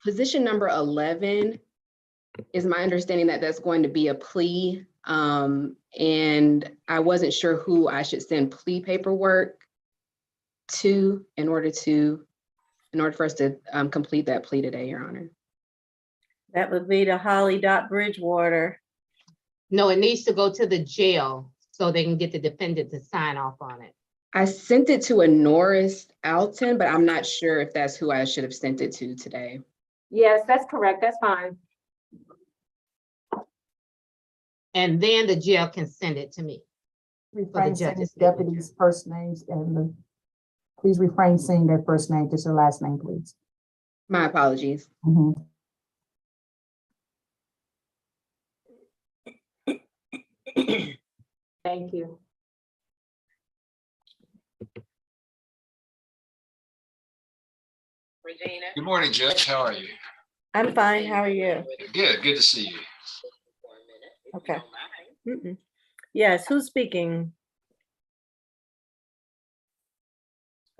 Position number 11 is my understanding that that's going to be a plea. And I wasn't sure who I should send plea paperwork to in order for us to complete that plea today, Your Honor. That would be to Holly Bridgewater. No, it needs to go to the jail so they can get the defendant to sign off on it. I sent it to a Norris Alton, but I'm not sure if that's who I should have sent it to today. Yes, that's correct. That's fine. And then the jail can send it to me. Refrain saying judge's deputies' first names and please refrain saying their first name, just their last name, please. My apologies. Mhm. Thank you. Regina? Good morning, Judge. How are you? I'm fine. How are you? Good. Good to see you. Okay. Yes, who's speaking?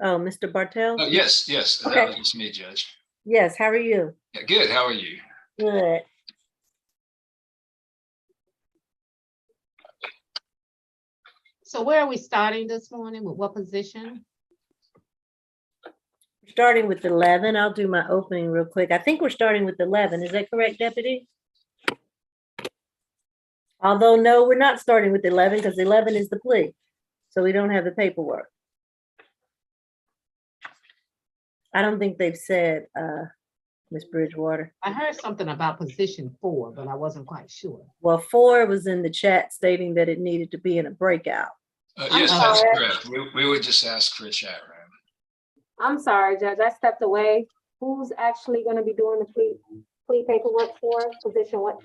Oh, Mr. Bartell? Oh, yes. Okay. That was just me, Judge. Yes, how are you? Yeah, good. How are you? Good. So where are we starting this morning? With what position? Starting with 11, I'll do my opening real quick. I think we're starting with 11. Is that correct, Deputy? Although, no, we're not starting with 11 because 11 is the plea. So we don't have the paperwork. I don't think they've said, Ms. Bridgewater. I heard something about position 4, but I wasn't quite sure. Well, 4 was in the chat stating that it needed to be in a breakout. Yes, that's sorry. correct. We would just ask for a chat room. I'm sorry, Judge. I stepped away. Who's actually going to be doing the plea paperwork for position what?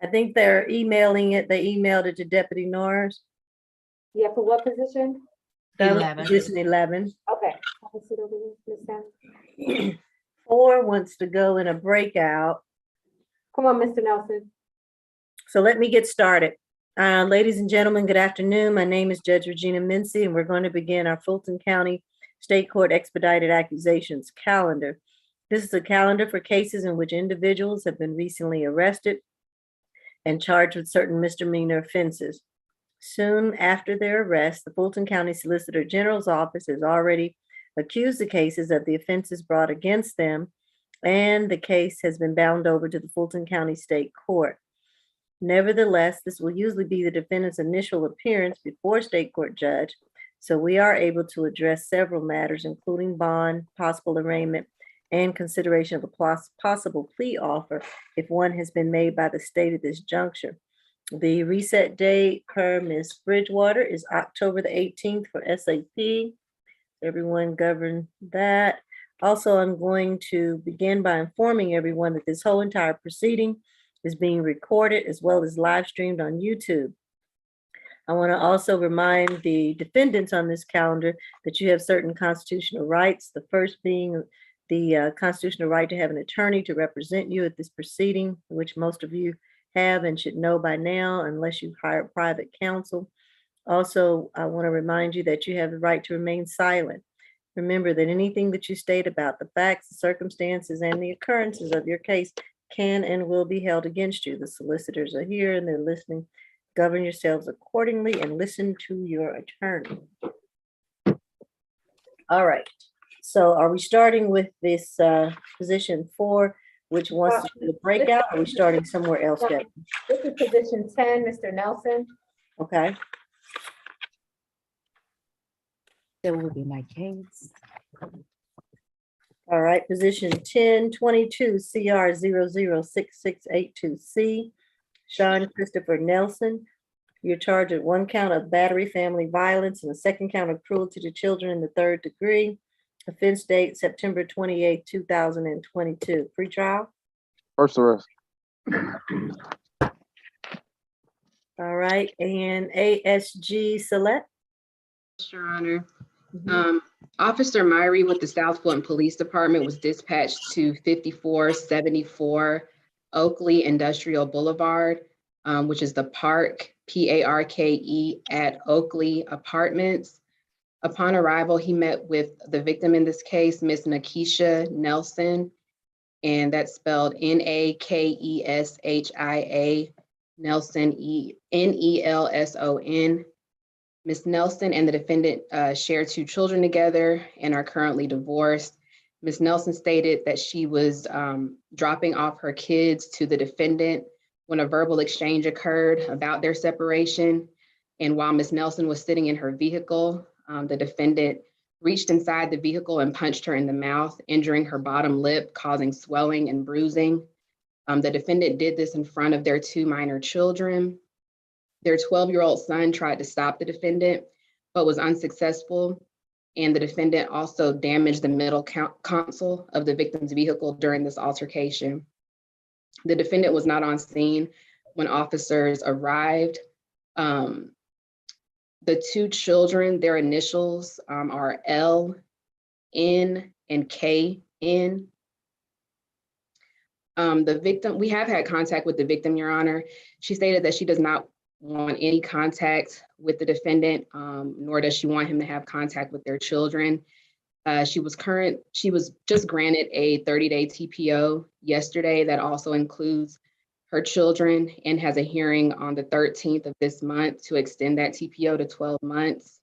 I think they're emailing it. They emailed it to Deputy Norris. Yeah, for what position? That was 11. position 11. Okay. I'll sit over here, Ms. Sam. 4 wants to go in a breakout. Come on, Mr. Nelson. So let me get started. Ladies and gentlemen, good afternoon. My name is Judge Regina Mincy, and we're going to begin our Fulton County State Court Expedited Accusations calendar. This is a calendar for cases in which individuals have been recently arrested and charged with certain misdemeanor offenses. Soon after their arrest, the Fulton County Solicitor General's office has already accused the cases of the offenses brought against them, and the case has been bound over to the Fulton County State Court. Nevertheless, this will usually be the defendant's initial appearance before state court judge, so we are able to address several matters, including bond, possible arraignment, and consideration of a possible plea offer if one has been made by the state at this juncture. The reset date per Ms. Bridgewater is October the 18th for SAP. Everyone govern that. Also, I'm going to begin by informing everyone that this whole entire proceeding is being recorded as well as live streamed on YouTube. I want to also remind the defendants on this calendar that you have certain constitutional rights. The first being the constitutional right to have an attorney to represent you at this proceeding, which most of you have and should know by now, unless you've hired private counsel. Also, I want to remind you that you have the right to remain silent. Remember that anything that you state about the facts, the circumstances, and the occurrences of your case can and will be held against you. The solicitors are here and they're listening. Govern yourselves accordingly and listen to your attorney. All right. So are we starting with this position 4, which wants to do the breakout? Or are we starting somewhere else, Deb? This is position 10, Mr. Nelson. Okay. That would be my case. All right. Position 1022 CR 006682C. Sean Christopher Nelson. You're charged with 1 count of battery, family violence, and a 2nd count of cruelty to children in the 3rd degree. Offense date September 28, 2022. Pre-trial. First arrest. All right. And ASG Select. Your Honor. Officer Myrie with the South Fulton Police Department was dispatched to 5474 Oakley Industrial Boulevard, which is the Park, P-A-R-K-E, at Oakley Apartments. Upon arrival, he met with the victim in this case, Miss Nakisha Nelson, and that's spelled Nakeshia, Nelson, Nelson. Ms. Nelson and the defendant share 2 children together and are currently divorced. Ms. Nelson stated that she was dropping off her kids to the defendant when a verbal exchange occurred about their separation. And while Ms. Nelson was sitting in her vehicle, the defendant reached inside the vehicle and punched her in the mouth, injuring her bottom lip, causing swelling and bruising. The defendant did this in front of their 2 minor children. Their 12-year-old son tried to stop the defendant, but was unsuccessful. And the defendant also damaged the middle console of the victim's vehicle during this altercation. The defendant was not on scene when officers arrived. The 2 children, their initials are L, N, and K, N. The victim, we have had contact with the victim, Your Honor. She stated that she does not want any contact with the defendant, nor does she want him to have contact with their children. She was just granted a 30-day TPO yesterday that also includes her children and has a hearing on the 13th of this month to extend that TPO to 12 months.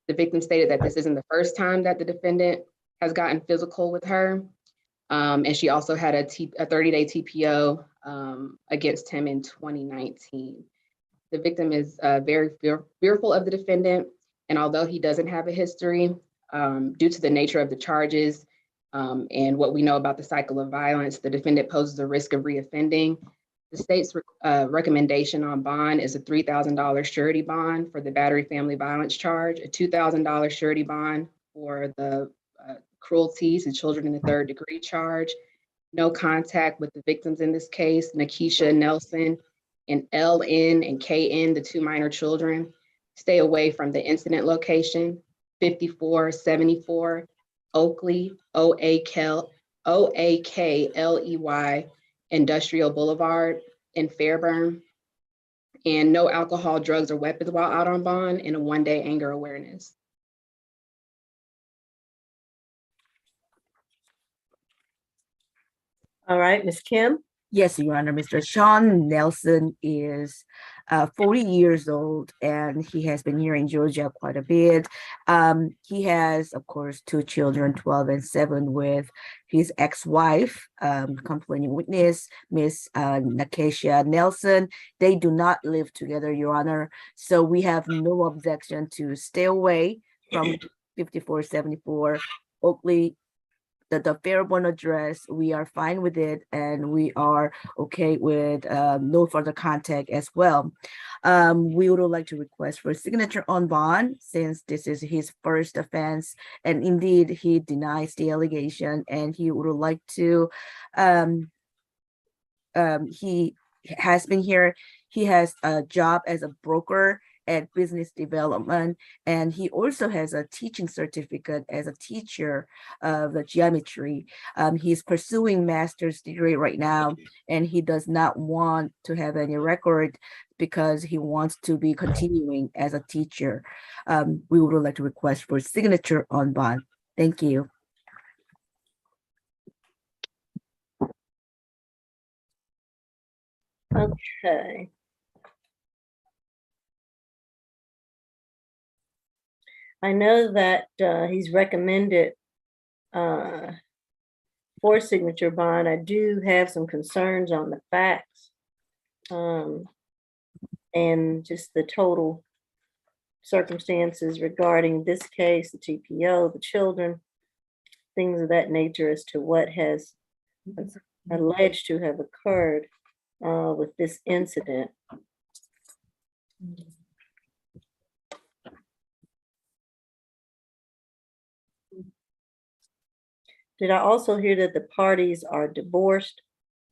The victim stated that this isn't the first time that the defendant has gotten physical with her. And she also had a 30-day TPO against him in 2019. The victim is very fearful of the defendant, and although he doesn't have a history, due to the nature of the charges and what we know about the cycle of violence, the defendant poses a risk of reoffending. The state's recommendation on bond is a $3,000 surety bond for the battery family violence charge, a $2,000 surety bond for the cruelty to children in the 3rd degree charge, no contact with the victims in this case, Nakesha Nelson and LN and KN, the 2 minor children, stay away from the incident location, 5474 Oakley, Oakley, Industrial Boulevard in Fairburn, and no alcohol, drugs, or weapons while out on bond, and a 1-day anger awareness. All right, Ms. Kim? Yes, Your Honor. Mr. Sean Nelson is 40 years old, and he has been here in Georgia quite a bit. He has, of course, 2 children, 12 and 7, with his ex-wife, complaining witness, Miss Nakesha Nelson. They do not live together, Your Honor, so we have no objection to stay away from 5474 Oakley. The Fairborn address, we are fine with it, and we are okay with no further contact as well. We would like to request for a signature on bond, since this is his first offense, and indeed he denies the allegation, and he would like to, he has been here, he has a job as a broker at business development, and he also has a teaching certificate as a teacher of the geometry. He's pursuing master's degree right now, and he does not want to have any record because he wants to be continuing as a teacher. We would like to request for signature on bond. Thank you. Okay. I know that he's recommended for signature bond. I do have some concerns on the facts and just the total circumstances regarding this case, the TPO, the children, things of that nature as to what has alleged to have occurred with this incident. Did I also hear that the parties are divorced?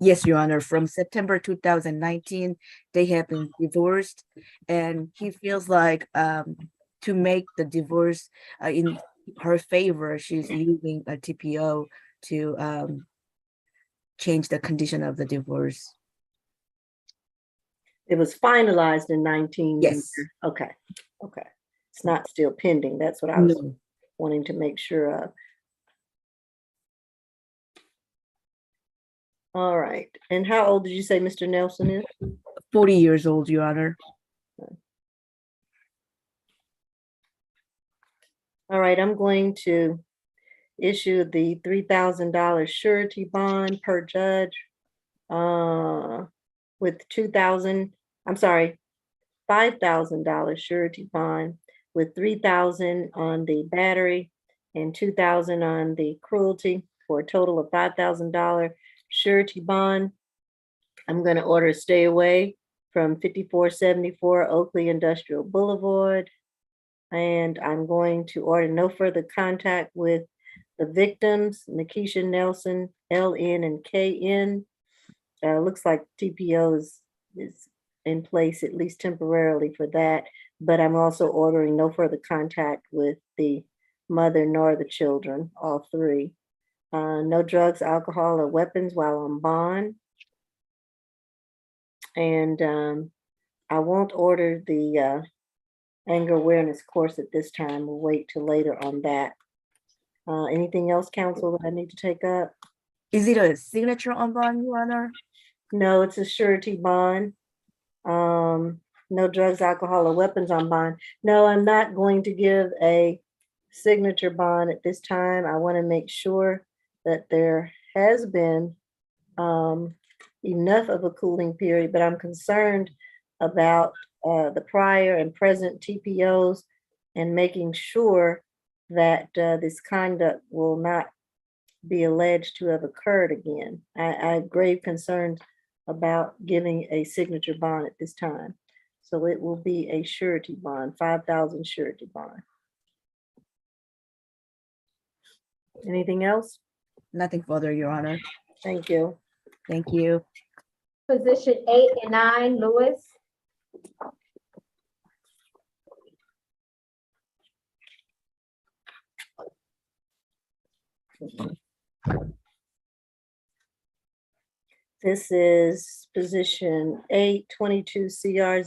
Yes, Your Honor. From September 2019, they have been divorced, and he feels like to make the divorce in her favor, she's using a TPO to change the condition of the divorce. It was finalized in 19. Yes. Okay, okay. It's not still pending. That's what I was No. wanting to make sure of. All right. And how old did you say Mr. Nelson is? 40 years old, Your Honor. All right, I'm going to issue the $3,000 surety bond per judge with $5,000 surety bond with $3,000 on the battery and $2,000 on the cruelty for a total of $5,000 surety bond. I'm going to order a stay away from 5474 Oakley Industrial Boulevard. And I'm going to order no further contact with the victims, Nikisha Nelson, LN and KN. Looks like TPO is in place, at least temporarily for that. But I'm also ordering no further contact with the mother nor the children, all three. No drugs, alcohol, or weapons while on bond. And I won't order the anger awareness course at this time. We'll wait till later on that. Anything else, counsel, that I need to take up? Is it a signature on bond, Your Honor? No, it's a surety bond. No drugs, alcohol, or weapons on bond. No, I'm not going to give a signature bond at this time. I want to make sure that there has been enough of a cooling period, but I'm concerned about the prior and present TPOs and making sure that this conduct will not be alleged to have occurred again. I have grave concerns about giving a signature bond at this time. So it will be a surety bond, 5,000 surety bond. Anything else? Nothing further, Your Honor. Thank you. Thank you. Position 8 and 9, Lewis. This is position 822 CR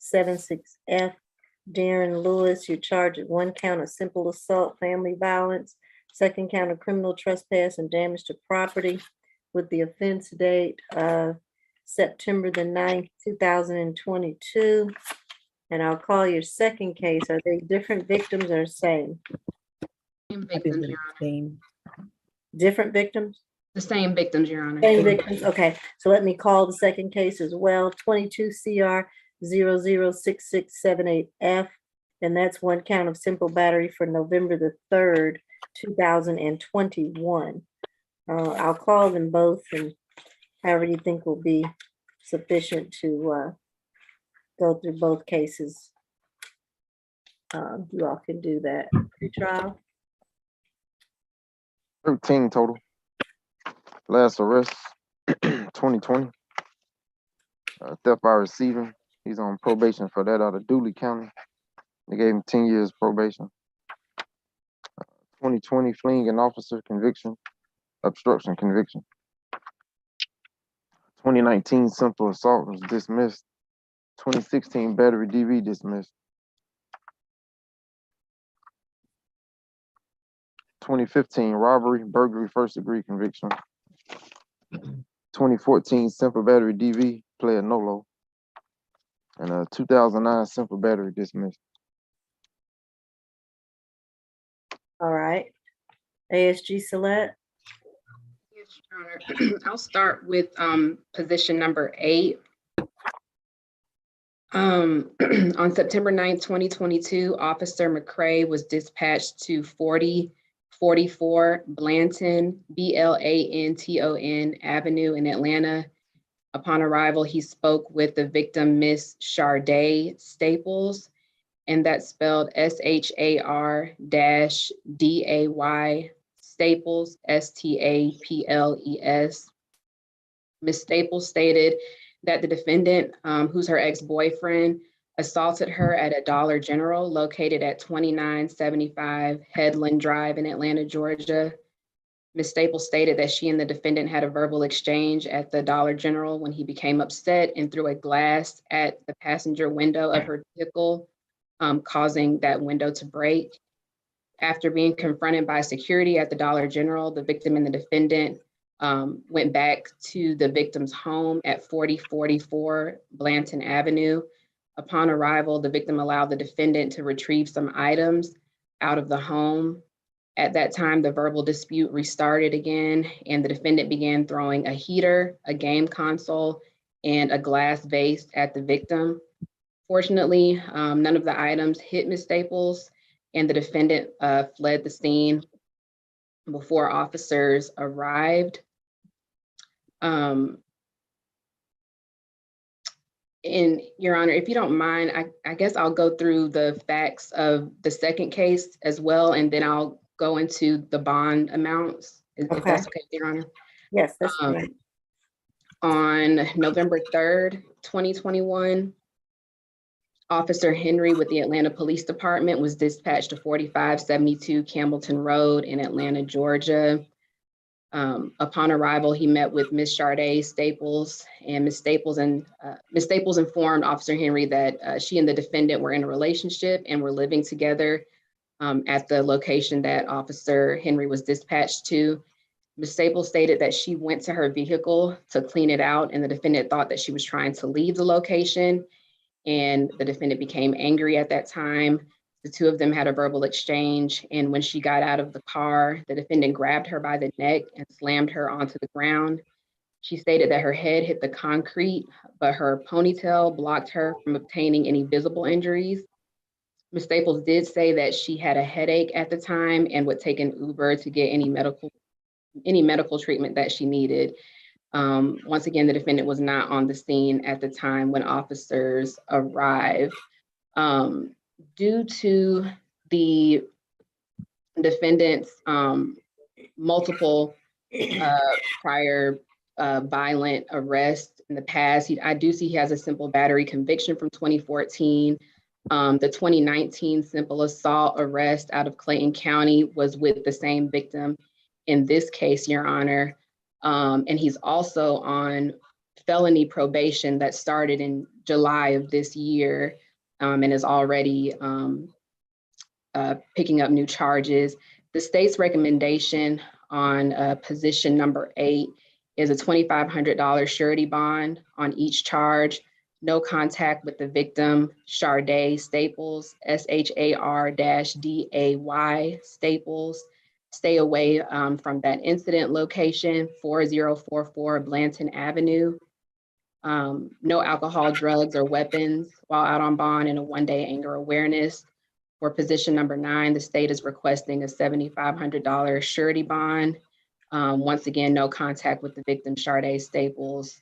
006676F. Darren Lewis, you're charged with 1 count of simple assault, family violence, 2nd count of criminal trespass and damage to property with the offense date of September the 9th, 2022. And I'll call your second case. Are they different victims or same? Same I victims, believe Your Honor. same. Different victims? The same victims, Your Honor. Same victims, okay. So let me call the second case as well, 22 CR 006678F. And that's 1 count of simple battery for November the 3rd, 2021. I'll call them both and however you think will be sufficient to go through both cases. You all can do that. Pre-trial. 13 total. Last arrest, 2020. Theft by receiving. He's on probation for that out of Dooley County. They gave him 10 years probation. 2020 fleeing an officer conviction, obstruction conviction. 2019 simple assault was dismissed. 2016 battery DV dismissed. 2015 robbery, burglary, first degree conviction. 2014 simple battery DV, pled NOLO. And 2009 simple battery dismissed. All right. ASG select. Yes, Your Honor. I'll start with position number 8. On September 9th, 2022, Officer McCray was dispatched to 4044 Blanton, Blanton Avenue in Atlanta. Upon arrival, he spoke with the victim, Miss Sharday Staples, and that's spelled SHAR-DAY Staples, STAPLES. Miss Staples stated that the defendant, who's her ex-boyfriend, assaulted her at a Dollar General located at 2975 Headland Drive in Atlanta, Georgia. Ms. Staples stated that she and the defendant had a verbal exchange at the Dollar General when he became upset and threw a glass at the passenger window of her vehicle, causing that window to break. After being confronted by security at the Dollar General, the victim and the defendant went back to the victim's home at 4044 Blanton Avenue. Upon arrival, the victim allowed the defendant to retrieve some items out of the home. At that time, the verbal dispute restarted again, and the defendant began throwing a heater, a game console, and a glass vase at the victim. Fortunately, none of the items hit Ms. Staples, and the defendant fled the scene before officers arrived. And Your Honor, if you don't mind, I guess I'll go through the facts of the second case as well, and then I'll go into the bond amounts, if Okay. that's okay, Your Honor. Yes, that's great. On November 3rd, 2021, Officer Henry with the Atlanta Police Department was dispatched to 4572 Campbellton Road in Atlanta, Georgia. Upon arrival, he met with Ms. Sharday Staples, and Ms. Staples informed Officer Henry that she and the defendant were in a relationship and were living together at the location that Officer Henry was dispatched to. Ms. Staples stated that she went to her vehicle to clean it out, and the defendant thought that she was trying to leave the location, and the defendant became angry at that time. The two of them had a verbal exchange, and when she got out of the car, the defendant grabbed her by the neck and slammed her onto the ground. She stated that her head hit the concrete, but her ponytail blocked her from obtaining any visible injuries. Ms. Staples did say that she had a headache at the time and would take an Uber to get any medical treatment that she needed. Once again, the defendant was not on the scene at the time when officers arrived. Due to the defendant's multiple prior violent arrests in the past, I do see he has a simple battery conviction from 2014. The 2019 simple assault arrest out of Clayton County was with the same victim in this case, Your Honor. And he's also on felony probation that started in July of this year, and is already picking up new charges. The state's recommendation on position number 8 is a $2,500 surety bond on each charge. No contact with the victim, Sharday Staples, SHAR-DAY Staples. Stay away from that incident location, 4044 Blanton Avenue. No alcohol, drugs, or weapons while out on bond, and a one-day anger awareness. For position number 9, the state is requesting a $7,500 surety bond. Once again, no contact with the victim, Sharday Staples.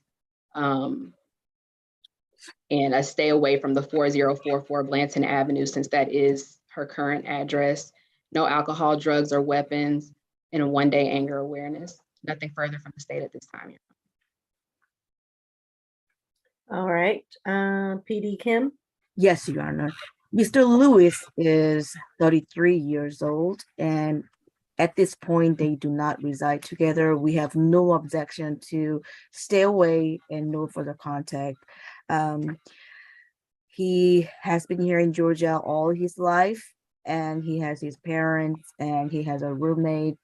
And a stay away from the 4044 Blanton Avenue, since that is her current address. No alcohol, drugs, or weapons, and a one-day anger awareness. Nothing further from the state at this time. All right, PD Kim? Yes, Your Honor. Mr. Lewis is 33 years old, and at this point, they do not reside together. We have no objection to stay away and no further contact. He has been here in Georgia all his life, and he has his parents, and he has a roommate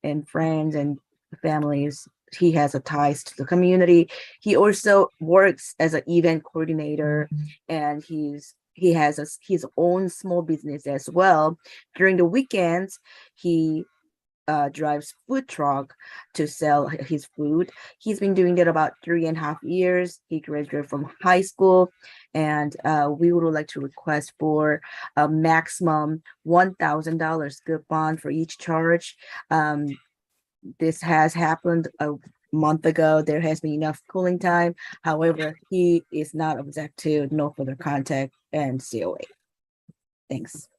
and friends and families. He has a ties to the community. He also works as an event coordinator, and he has his own small business as well. During the weekends, he drives food truck to sell his food. He's been doing that about 3.5 years. He graduated from high school, and we would like to request for a maximum $1,000 good bond for each charge. This has happened a month ago. There has been enough cooling time. However, he is not object to no further contact and COA. Thanks.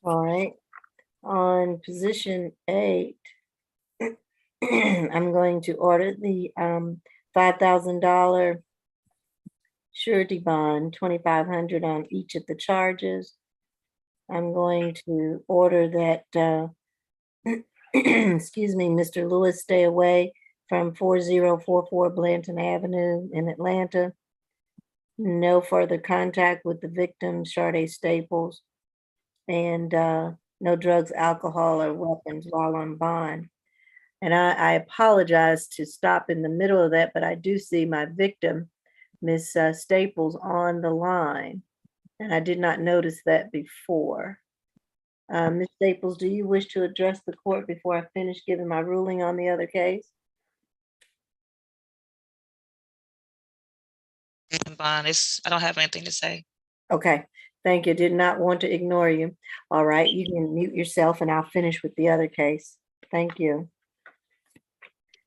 All right, on position 8, I'm going to order the $5,000 surety bond, $2,500 on each of the charges. I'm going to order that, excuse me, Mr. Lewis stay away from 4044 Blanton Avenue in Atlanta. No further contact with the victim, Sharday Staples, and no drugs, alcohol, or weapons while on bond. And I apologize to stop in the middle of that, but I do see my victim, Miss Staples, on the line. And I did not notice that before. Ms. Staples, do you wish to address the court before I finish giving my ruling on the other case? Bond, I don't have anything to say. Okay, thank you. Did not want to ignore you. All right, you can mute yourself and I'll finish with the other case. Thank you.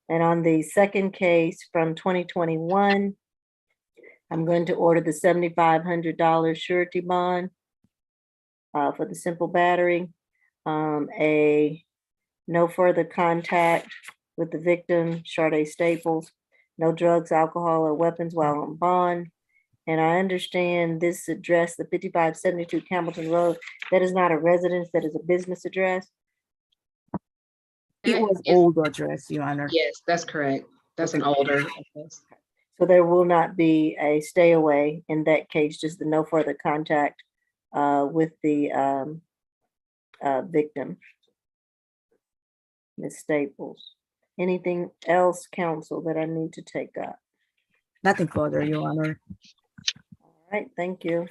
And on the second case from 2021, I'm going to order the $7,500 surety bond for the simple battery. A no further contact with the victim, Sade Staples, no drugs, alcohol, or weapons while on bond. And I understand this address, the 5572 Campbellton Road, that is not a residence, that is a business address. It was It's- old address, Your Honor. Yes, that's correct. That's an older address. So there will not be a stay away in that case, just the no further contact with the victim, Ms. Staples. Anything else, counsel, that I need to take up? Nothing further, Your Honor. All right, thank you.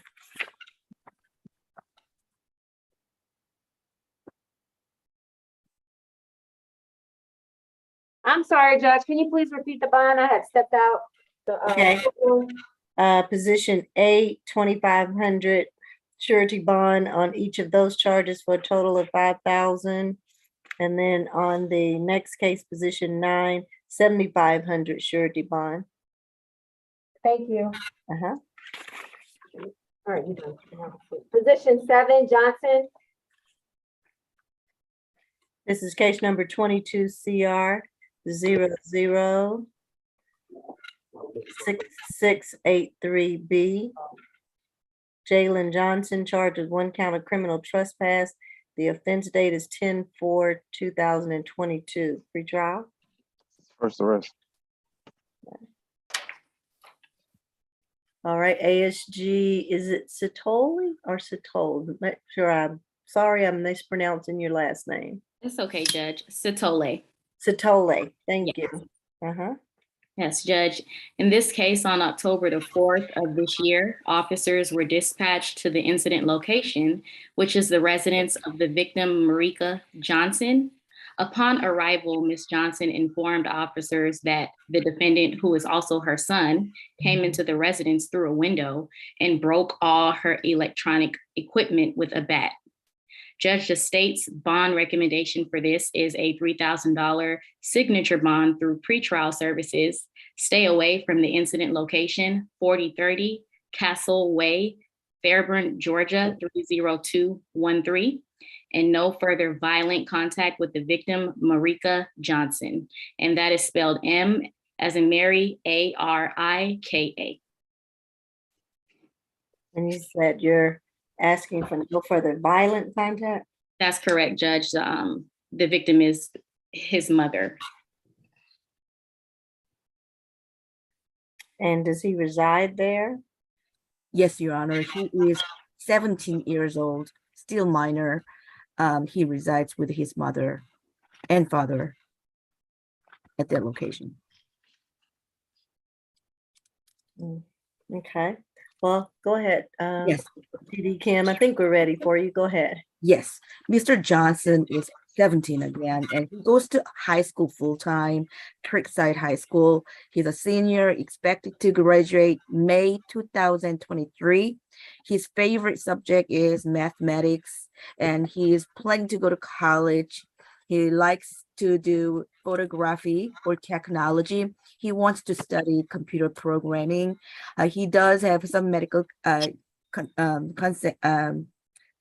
I'm sorry, Judge, can you please repeat the bond? I had stepped out. Okay. Position A, 2,500 surety bond on each of those charges for a total of 5,000. And then on the next case, position 9, 7,500 surety bond. Thank you. Uh-huh. All right, you done. Position 7, Johnson. This is case number 22 CR 006683B. Jalen Johnson charged with 1 count of criminal trespass. The offense date is 10/4/2022. Pre-trial. First arrest. All right, ASG, is it Satoli or Satol? Make sure I'm sorry, I'm mispronouncing your last name. It's okay, Judge. Satole. Satole, thank you. Uh-huh. Yes, Judge. In this case, on October the 4th of this year, officers were dispatched to the incident location, which is the residence of the victim, Marika Johnson. Upon arrival, Ms. Johnson informed officers that the defendant, who is also her son, came into the residence through a window and broke all her electronic equipment with a bat. Judge the state's bond recommendation for this is a $3,000 signature bond through pretrial services. Stay away from the incident location, 4030 Castle Way, Fairburn, Georgia, 30213, and no further violent contact with the victim, Marika Johnson. And that is spelled M as in Mary, Arika. And you said you're asking for no further violent contact? That's correct, Judge. The victim is his mother. And does he reside there? Yes, Your Honor. He is 17 years old, still minor. He resides with his mother and father at that location. Okay, well, go ahead. Yes. PD Kim, I think we're ready for you. Go ahead. Yes, Mr. Johnson is 17 again, and he goes to high school full-time, Creekside High School. He's a senior, expected to graduate May 2023. His favorite subject is mathematics, and he is planning to go to college. He likes to do photography or technology. He wants to study computer programming. He does have some medical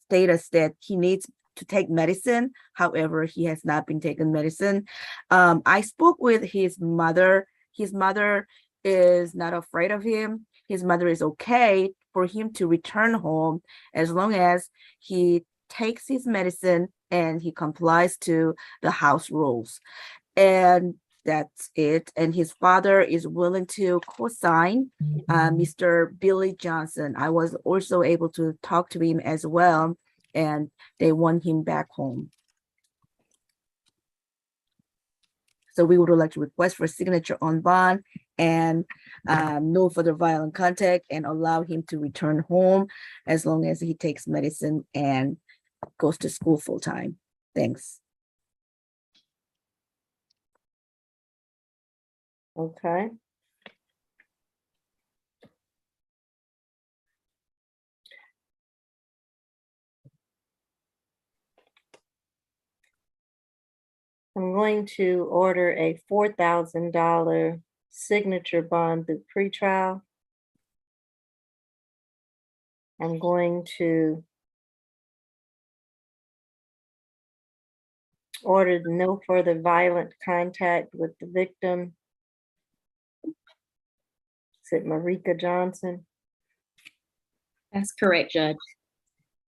status that he needs to take medicine. However, he has not been taking medicine. I spoke with his mother. His mother is not afraid of him. His mother is okay for him to return home as long as he takes his medicine and he complies to the house rules. And that's it. And his father is willing to co-sign Mr. Billy Johnson. I was also able to talk to him as well, and they want him back home. So we would like to request for signature on bond and no further violent contact and allow him to return home as long as he takes medicine and goes to school full time. Thanks. Okay. I'm going to order a $4,000 signature bond through pretrial. I'm going to order no further violent contact with the victim. Is it Marika Johnson? That's correct, Judge.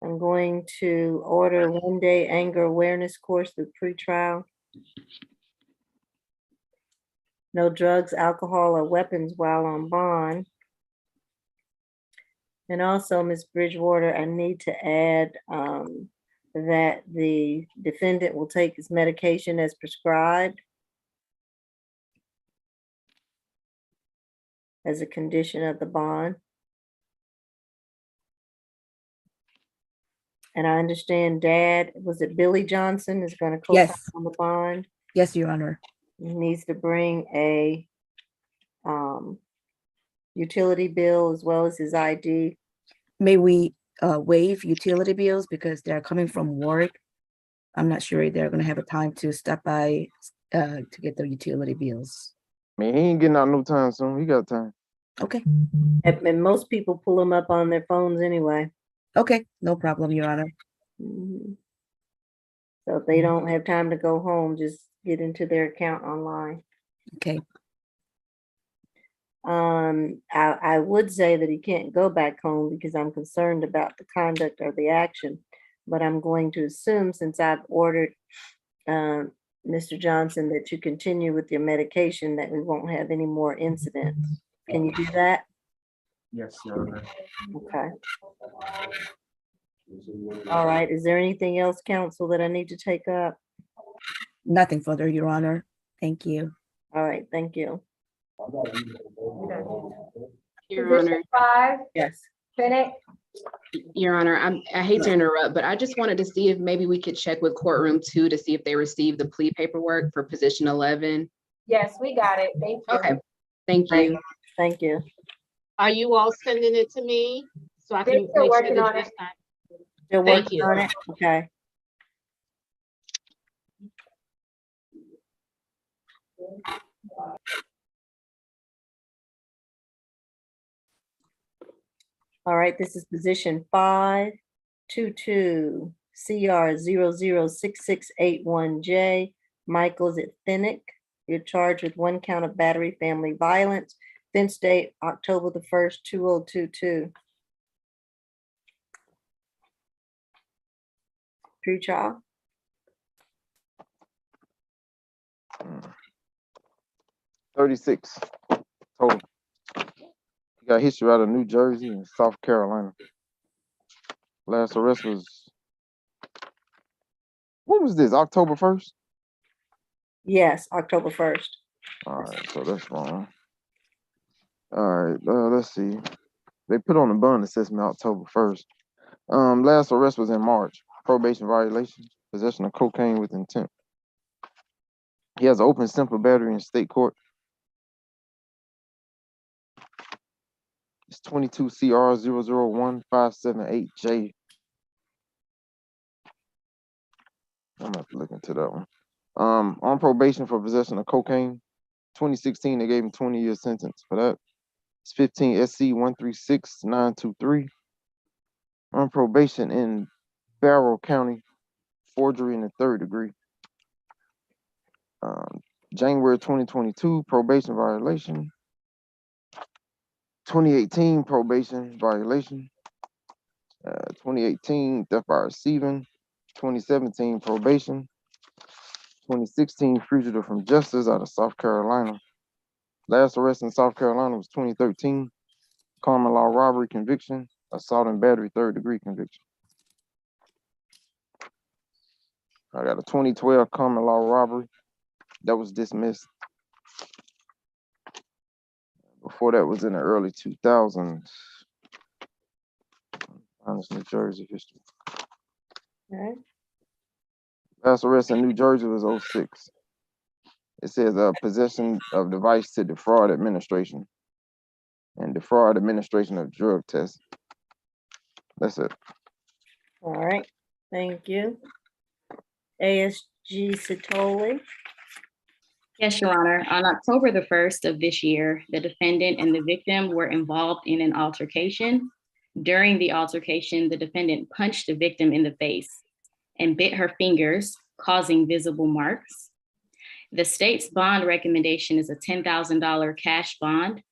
I'm going to order 1-day anger awareness course through pretrial. No drugs, alcohol, or weapons while on bond. And also, Ms. Bridgewater, I need to add that the defendant will take his medication as prescribed as a condition of the bond. And I understand Dad, was it Billy Johnson, is going to co-sign Yes. on the bond? Yes, Your Honor. He needs to bring a utility bill as well as his ID. May we waive utility bills because they're coming from work? I'm not sure if they're gonna have a time to stop by to get the utility bills. Man, he ain't getting out no time soon. He got time. Okay, And most people pull them up on their phones anyway. okay, no problem, Your Honor. Mhm. So if they don't have time to go home, just get into their account online. Okay, I would say that he can't go back home because I'm concerned about the conduct or the action. But I'm going to assume, since I've ordered Mr. Johnson, that you continue with your medication, that we won't have any more incidents. Can you do that? Yes, Your Honor. Okay. All right. Is there anything else, counsel, that I need to take up? nothing further, Your Honor. Thank you. All right. Thank you. Your Position Honor, 5, Yes. Bennett. Your Honor, I hate to interrupt, but I just wanted to see if maybe we could check with courtroom 2 to see if they received the plea paperwork for position 11. Yes, we got it. Thank you. Okay, thank you. Thank you. Are you all sending it to me? So I They're can still make sure working that on this it. time. Still Thank working you. on it? Okay. All right, this is position 522 CR 006681J. Michael's at Finnick. You're charged with 1 count of battery family violence. Offense date October the 1st, 2022. Pre-trial. 36 total. He got history out of New Jersey and South Carolina. Last arrest was, what was this, October 1st? Yes, October 1st. All right, so that's wrong. All right, let's see. They put on the bond assessment October 1st. Last arrest was in March. Probation violation, possession of cocaine with intent. He has an open simple battery in state court. It's 22 CR 001578J. I'm gonna have to look into that one. On probation for possession of cocaine. 2016, they gave him 20-year sentence for that. It's 15 SC 136923. On probation in Barrow County, forgery in the 3rd degree. January 2022, probation violation. 2018, probation violation. 2018, theft by receiving. 2017, probation. 2016, fugitive from justice out of South Carolina. Last arrest in South Carolina was 2013. Common law robbery conviction, assault and battery 3rd degree conviction. I got a 2012 common law robbery, that was dismissed. Before that was in the early 2000s. Honest New Jersey history. Okay. Last arrest in New Jersey was 06. It says possession of device to defraud administration and defraud administration of drug tests. That's it. All right, thank you. ASG Satoli. Yes, Your Honor. On October the 1st of this year, the defendant and the victim were involved in an altercation. During the altercation, the defendant punched the victim in the face and bit her fingers, causing visible marks. The state's bond recommendation is a $10,000 cash bond,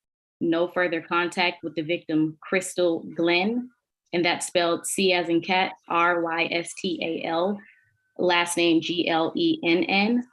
no further contact with the victim, Crystal Glenn, and that's spelled C as in cat, Rystal, last name Glenn,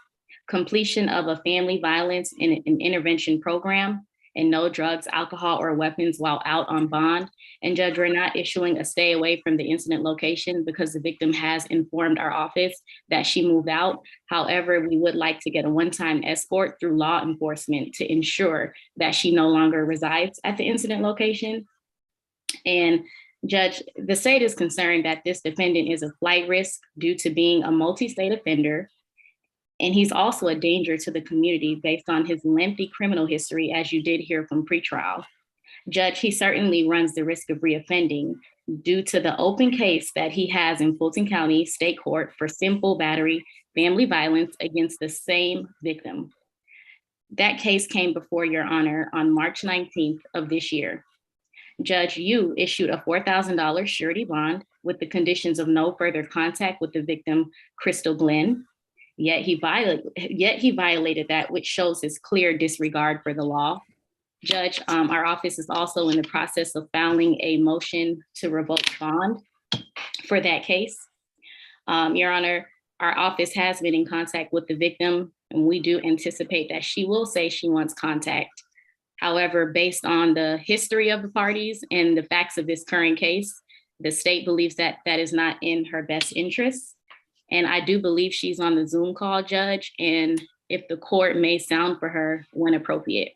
completion of a family violence and an intervention program, and no drugs, alcohol, or weapons while out on bond. And Judge, we're not issuing a stay away from the incident location because the victim has informed our office that she moved out. However, we would like to get a one-time escort through law enforcement to ensure that she no longer resides at the incident location. And Judge, the state is concerned that this defendant is a flight risk due to being a multi-state offender. And he's also a danger to the community based on his lengthy criminal history, as you did hear from pretrial. Judge, he certainly runs the risk of reoffending due to the open case that he has in Fulton County State Court for simple battery, family violence against the same victim. That case came before Your Honor on March 19th of this year. Judge, you issued a $4,000 surety bond with the conditions of no further contact with the victim, Crystal Glenn. Yet he violated that, which shows his clear disregard for the law. Judge, our office is also in the process of filing a motion to revoke bond for that case. Your Honor, our office has been in contact with the victim, and we do anticipate that she will say she wants contact. However, based on the history of the parties and the facts of this current case, the state believes that that is not in her best interest. And I do believe she's on the Zoom call, Judge, and if the court may sound for her when appropriate.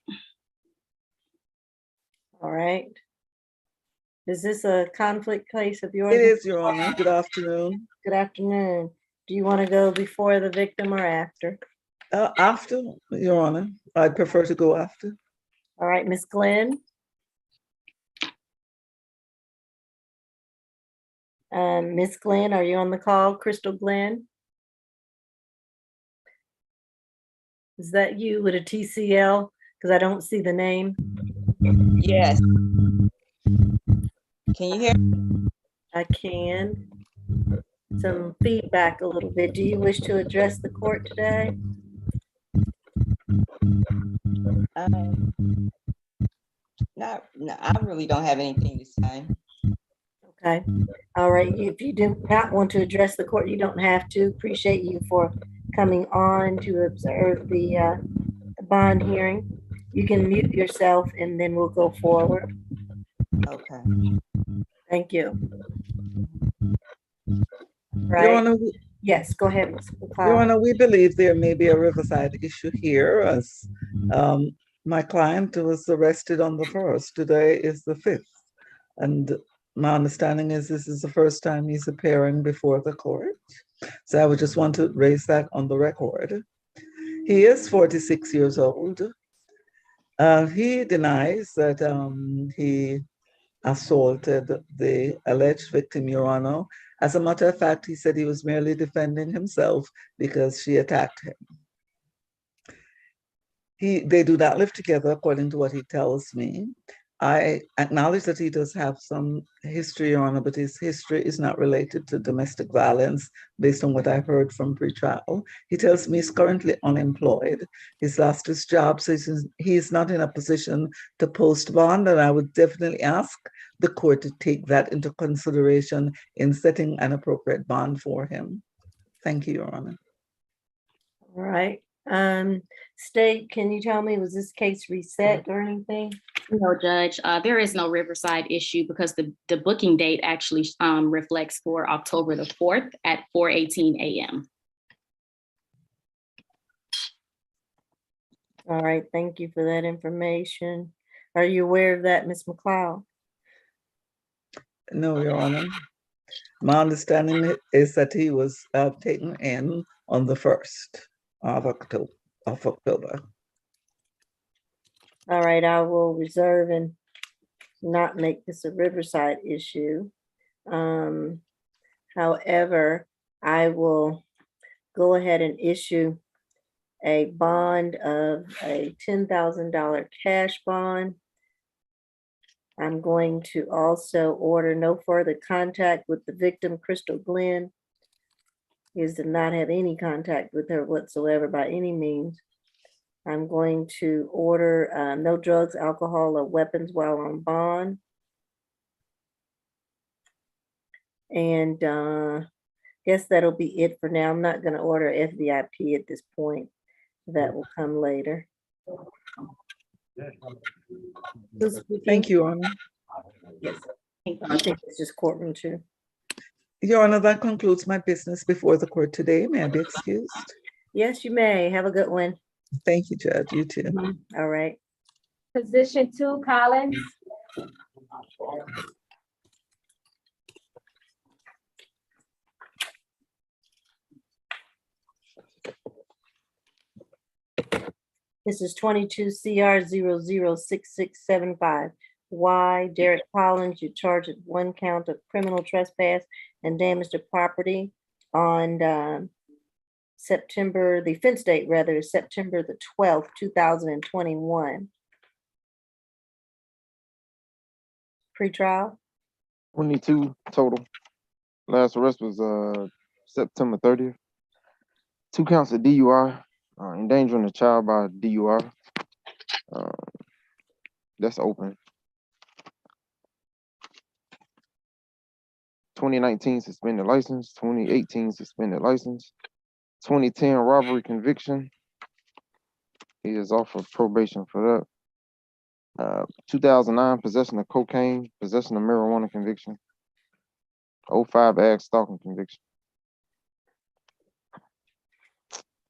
All right. Is this a conflict case of yours? It is, Your Honor. Good afternoon. Good afternoon. Do you want to go before the victim or after? After, Your Honor. I'd prefer to go after. All right, Ms. Glenn. Ms. Glenn, are you on the call? Crystal Glenn? Is that you with a TCL? Because I don't see the name. Yes. Can you hear? I can. Some feedback a little bit. Do you wish to address the court today? No, I really don't have anything to say. Okay. All right. If you do not want to address the court, you don't have to. Appreciate you for coming on to observe the bond hearing. You can mute yourself and then we'll go forward. Okay. Thank you. Right. Your Honor, yes, go ahead, Ms. McLeod. Your Honor, we believe there may be a Riverside issue here as my client was arrested on the 1st. Today is the 5th. And my understanding is this is the first time he's appearing before the court. So I would just want to raise that on the record. He is 46 years old. He denies that he assaulted the alleged victim, Your Honor. As a matter of fact, he said he was merely defending himself because she attacked him. They do not live together, according to what he tells me. I acknowledge that he does have some history, Your Honor, but his history is not related to domestic violence based on what I heard from pretrial. He tells me he's currently unemployed. He's lost his job, so he's not in a position to post bond, and I would definitely ask the court to take that into consideration in setting an appropriate bond for him. Thank you, Your Honor. All right. State, can you tell me, was this case reset or anything? No, Judge, there is no Riverside issue because the booking date actually reflects for October the 4th at 4:18 a.m. All right, thank you for that information. Are you aware of that, Ms. McLeod? No, Your Honor. My understanding is that he was taken in on the 1st of October. All right, I will reserve and not make this a Riverside issue. However, I will go ahead and issue a bond of a $10,000 cash bond. I'm going to also order no further contact with the victim, Crystal Glenn. He did not have any contact with her whatsoever by any means. I'm going to order no drugs, alcohol, or weapons while on bond. And guess that'll be it for now. I'm not going to order FVIP at this point. That will come later. Thank you, Your Honor. Yes, I think it's just courtroom too. Your Honor, that concludes my business before the court today. May I be excused? Yes, you may. Have a good one. Thank you, Judge. You too. All right. Position 2, Collins. This is 22 CR 006675. Why Derek Collins, you charged with 1 count of criminal trespass and damage to property on September, the offense date rather, is September the 12th, 2021. Pre-trial? 22 total. Last arrest was September 30th. 2 counts of DUI, endangering a child by DUI. That's open. 2019 suspended license, 2018 suspended license, 2010 robbery conviction. He is off of probation for that. 2009 possession of cocaine, possession of marijuana conviction. 05 ag stalking conviction.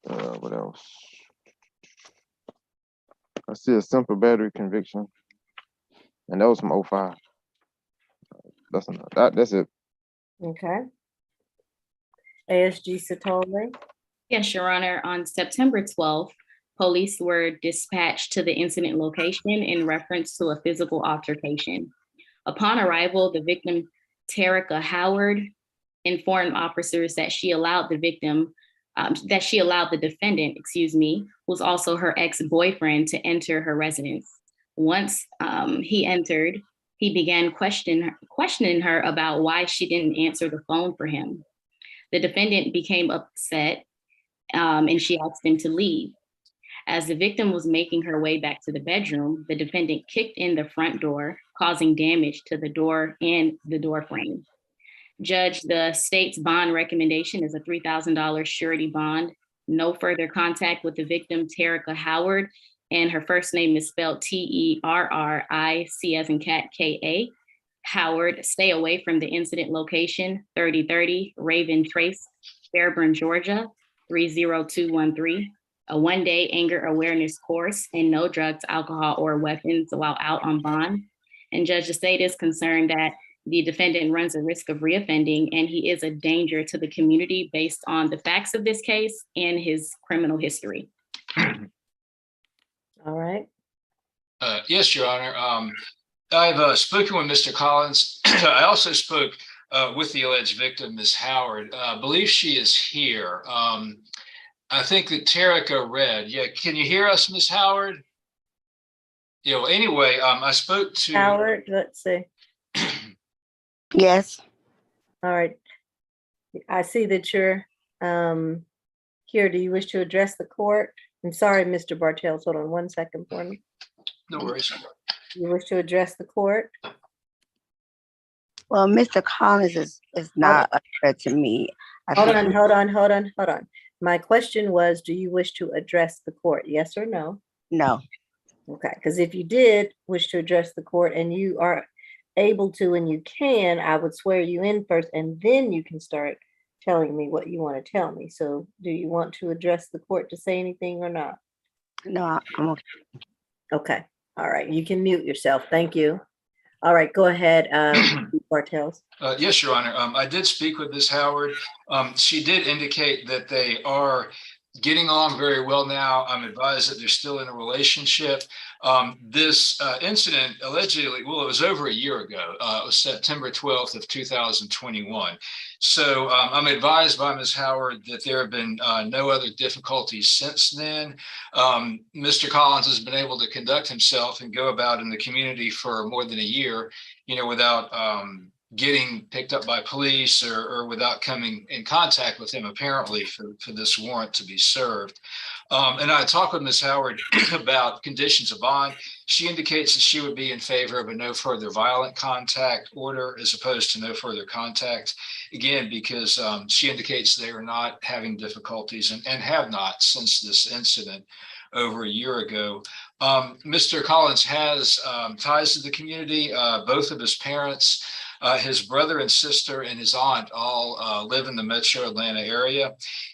What else? I see a simple battery conviction, and that was from 05. That's enough. That's it. Okay. ASG Satole. Yes, Your Honor. On September 12th, police were dispatched to the incident location in reference to a physical altercation. Upon arrival, the victim, Terica Howard, informed officers that she allowed the victim, the defendant, who's also her ex-boyfriend, to enter her residence. Once he entered, he began questioning her about why she didn't answer the phone for him. The defendant became upset and she asked him to leave. As the victim was making her way back to the bedroom, the defendant kicked in the front door, causing damage to the door and the door frame. Judge, the state's bond recommendation is a $3,000 surety bond. No further contact with the victim, Terica Howard, and her first name is spelled Terric as in cat, Ka. Howard. Stay away from the incident location, 3030 Raven Trace, Fairburn, Georgia, 30213. A 1-day anger awareness course, and no drugs, alcohol, or weapons while out on bond. And Judge, the state is concerned that the defendant runs a risk of reoffending, and he is a danger to the community based on the facts of this case and his criminal history. All right. Yes, Your Honor. I've spoken with Mr. Collins. I also spoke with the alleged victim, Ms. Howard. I believe she is here. I think that Terica read. Yeah, can you hear us, Ms. Howard? Yeah, well, anyway, I spoke to Howard, let's see. Yes. All right. I see that you're here. Do you wish to address the court? I'm sorry, Mr. Bartels. Hold on 1 second for me. No worries. You wish to address the court? Well, Mr. Collins is not a threat to me. Hold on. My question was, do you wish to address the court? Yes or no? No. Okay, because if you did wish to address the court and you are able to and you can, I would swear you in first and then you can start telling me what you want to tell me. So do you want to address the court to say anything or not? No, I'm okay. Okay, all right, you can mute yourself. Thank you. All right, go ahead, Bartels. Yes, Your Honor. I did speak with Ms. Howard. She did indicate that they are getting along very well now. I'm advised that they're still in a relationship. This incident allegedly, well, it was over a year ago. It was September 12th of 2021. So I'm advised by Ms. Howard that there have been no other difficulties since then. Mr. Collins has been able to conduct himself and go about in the community for more than a year, without getting picked up by police or without coming in contact with him, apparently, for this warrant to be served. And I talked with Ms. Howard about conditions of bond. She indicates that she would be in favor of a no further violent contact order as opposed to no further contact. Again, because she indicates they are not having difficulties and have not since this incident over a year ago. Mr. Collins has ties to the community. Both of his parents, his brother and sister, and his aunt all live in the metro Atlanta area.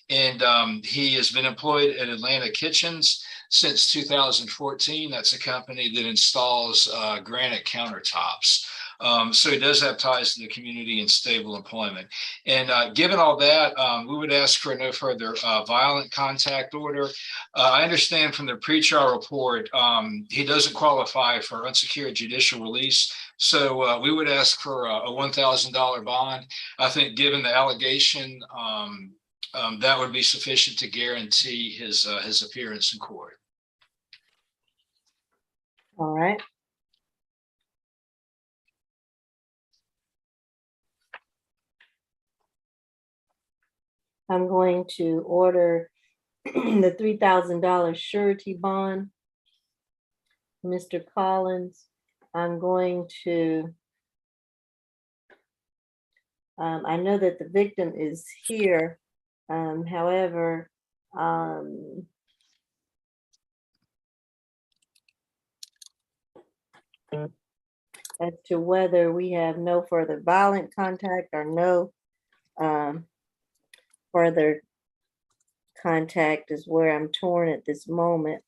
And he has been employed at Atlanta Kitchens since 2014. That's a company that installs granite countertops. So he does have ties to the community and stable employment. And given all that, we would ask for no further violent contact order. I understand from the pretrial report, he doesn't qualify for unsecured judicial release. So we would ask for a $1,000 bond. I think given the allegation, that would be sufficient to guarantee his appearance in court. All right. I'm going to order the $3,000 surety bond. Mr. Collins, I'm going to, I know that the victim is here. However, as to whether we have no further violent contact or no further contact is where I'm torn at this moment.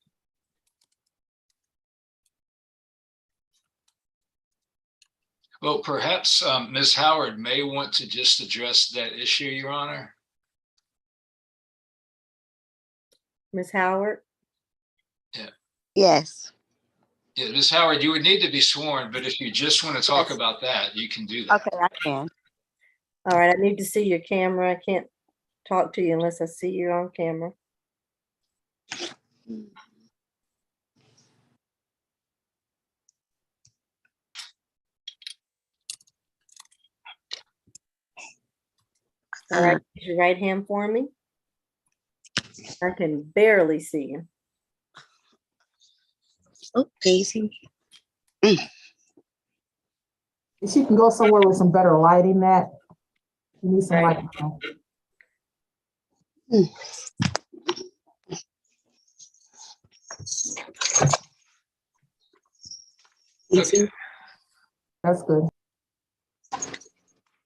Well, perhaps Ms. Howard may want to just address that issue, Your Honor. Ms. Howard? Yes. Yeah, Ms. Howard, you would need to be sworn, but if you just want to talk Yes. about that, you can do that. Okay, I can. All right, I need to see your camera. I can't talk to you unless I see you on camera. All right, raise your right hand for me. I can barely see you. Oh, Daisy. If you can go somewhere with some better lighting, that you need some Right. light. Okay. That's good.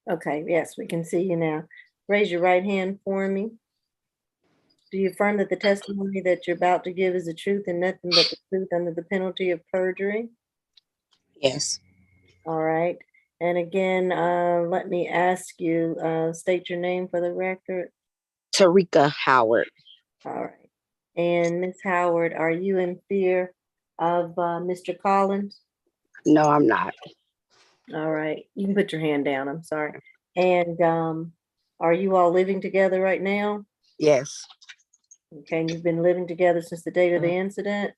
Okay, yes, we can see you now. Raise your right hand for me. Do you affirm that the testimony that you're about to give is the truth and nothing but the truth under the penalty of perjury? Yes. All right. And again, let me ask you, state your name for the record. Tarika Howard. All right. And Ms. Howard, are you in fear of Mr. Collins? No, I'm not. All right. You can put your hand down. I'm sorry. And are you all living together right now? Yes. Okay. And you've been living together since the date of the incident?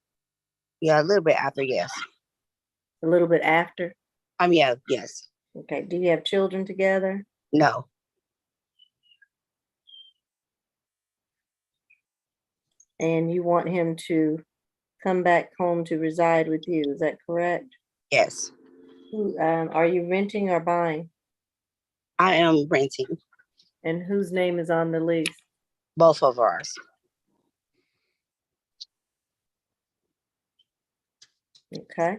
Yeah, a little bit after, yes. A little bit after? Yeah, yes. Okay. Do you have children together? No. And you want him to come back home to reside with you, is that correct? Yes. Are you renting or buying? I am renting. And whose name is on the lease? Both of ours. Okay.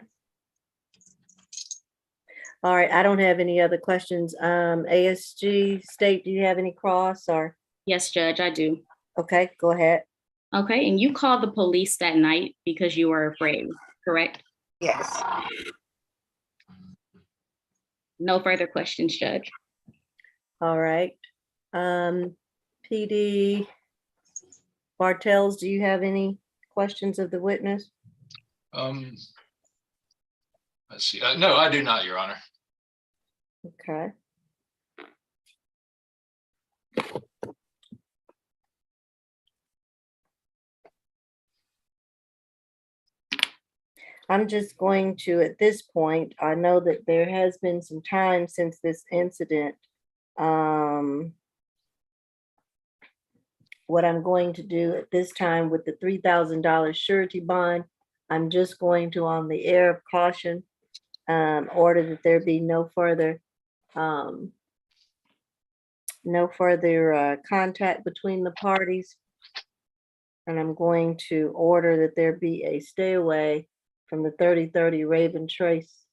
All right, I don't have any other questions. ASG, State, do you have any cross or? Yes, Judge, I do. Okay, go ahead. Okay, and you called the police that night because you were afraid, correct? Yes. No further questions, Judge. All right. PD Bartels, do you have any questions of the witness? Let's see. No, I do not, Your Honor. Okay. I'm just going to, at this point, I know that there has been some time since this incident. What I'm going to do at this time with the $3,000 surety bond, I'm just going to, on the air of caution, order that there be no further contact between the parties. And I'm going to order that there be a stay away from the 3030 Raven Trace.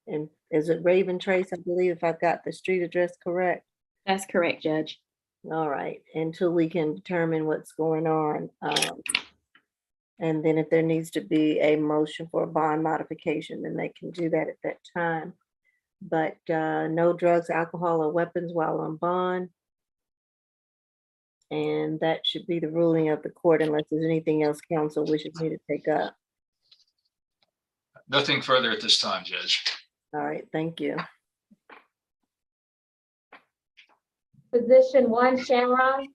And is it Raven Trace, I believe, if I've got the street address correct? That's correct, Judge. All right, until we can determine what's going on. And then if there needs to be a motion for a bond modification, then they can do that at that time. But no drugs, alcohol, or weapons while on bond. And that should be the ruling of the court unless there's anything else counsel wishes me to take up. Nothing further at this time, Judge. All right, thank you. Position 1, Shamron.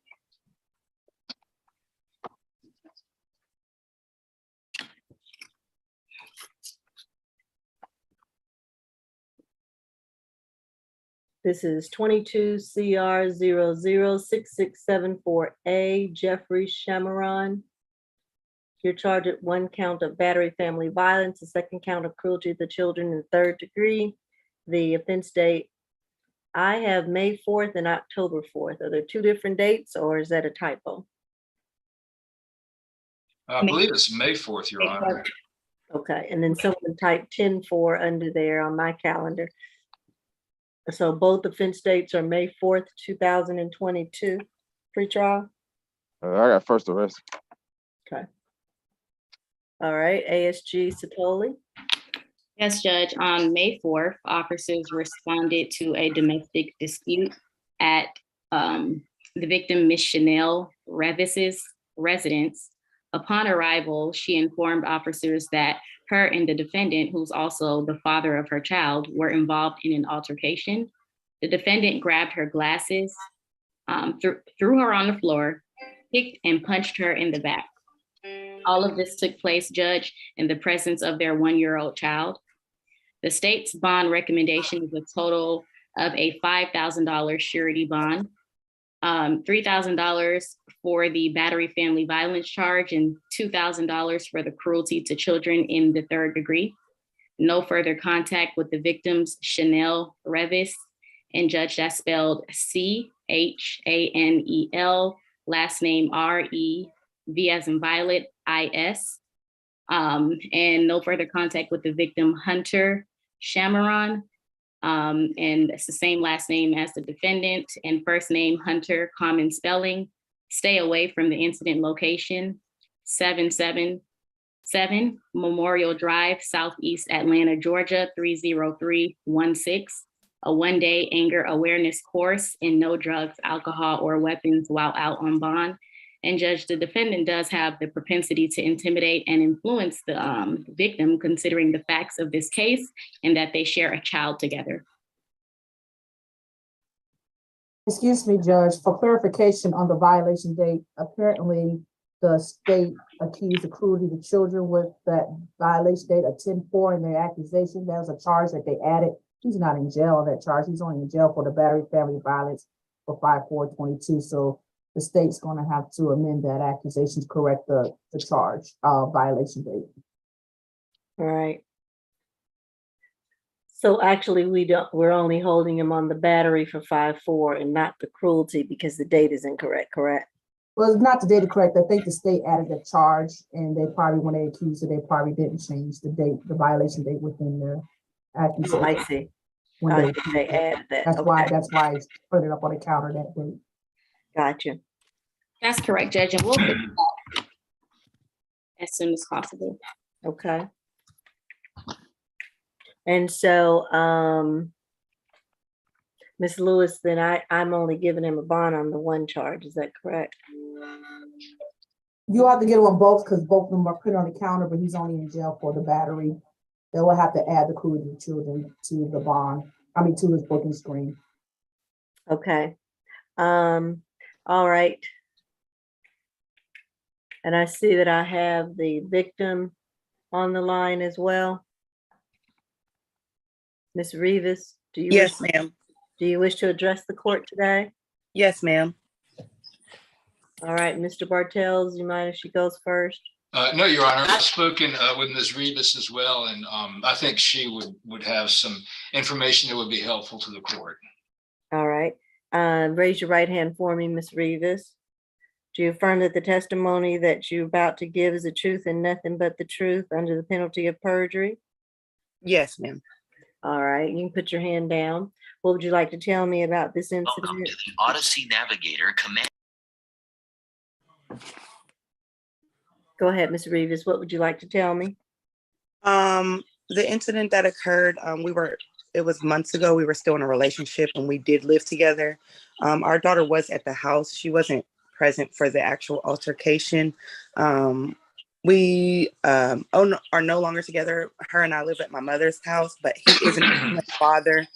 This is 22 CR 006674A, Jeffrey Shamaron. You're charged at 1 count of battery family violence, the 2nd count of cruelty to the children in the 3rd degree. The offense date, I have May 4th and October 4th. Are there 2 different dates or is that a typo? I believe it's May 4th, Your Honor. Okay, and then someone typed 10-4 under there on my calendar. So both offense dates are May 4th, 2022, pre-trial? I got first arrest. Okay. All right, ASG Satoli. Yes, Judge. On May 4th, officers responded to a domestic dispute at the victim, Miss Chanel Revis's residence. Upon arrival, she informed officers that her and the defendant, who's also the father of her child, were involved in an altercation. The defendant grabbed her glasses, threw her on the floor, kicked and punched her in the back. All of this took place, Judge, in the presence of their 1-year-old child. The state's bond recommendation is a total of a $5,000 surety bond, $3,000 for the battery family violence charge, and $2,000 for the cruelty to children in the 3rd degree. No further contact with the victims, Chanel Revis, and Judge, that's spelled CHANEL, last name REV as in Violet, IS. And no further contact with the victim, Hunter Shamaron. And it's the same last name as the defendant, and first name Hunter, common spelling. Stay away from the incident location, 777 Memorial Drive, Southeast Atlanta, Georgia, 30316. A 1-day anger awareness course in no drugs, alcohol, or weapons while out on bond. And Judge, the defendant does have the propensity to intimidate and influence the victim, considering the facts of this case and that they share a child together. Excuse me, Judge, for clarification on the violation date, apparently the state accused the cruelty to children with that violation date of 10-4 in their accusation. That was a charge that they added. He's not in jail on that charge. He's only in jail for the battery family violence for 5-4-22. So the state's going to have to amend that accusation to correct the charge violation date. All right. So actually, we're only holding him on the battery for 5-4 and not the cruelty because the date is incorrect, correct? Well, it's not the date correct. I think the state added a charge, and they probably, when they accused it, they probably didn't change the date, the violation date within their accusation. Oh, I see. When they added that. That's okay. that's why it's put it up on the counter that date. Gotcha. That's correct, Judge, and we'll fix that. as soon as possible. Okay. And so, Ms. Lewis, then I'm only giving him a bond on the one charge, is that correct? You have to get him on both because both of them are put on the counter, but he's only in jail for the battery. They will have to add the cruelty to children to the bond, to his booking screen. Okay. All right. And I see that I have the victim on the line as well. Ms. Rivas, Yes, ma'am. do you wish to address the court today? Yes, ma'am. All right, Mr. Bartels, you mind if she goes first? No, Your Honor, I've spoken with Ms. Rivas as well, and I think she would have some information that would be helpful to the court. All right. Raise your right hand for me, Ms. Rivas. Do you affirm that the testimony that you're about to give is the truth and nothing but the truth under the penalty of perjury? Yes, ma'am. All right, you can put your hand down. What would you like to tell me about this incident? Welcome to the Odyssey Navigator command. Go ahead, Ms. Rivas. What would you like to tell me? The incident that occurred, it was months ago. We were still in a relationship and we did live together. Our daughter was at the house. She wasn't present for the actual altercation. We are no longer together. Her and I live at my mother's house, but he is an excellent father.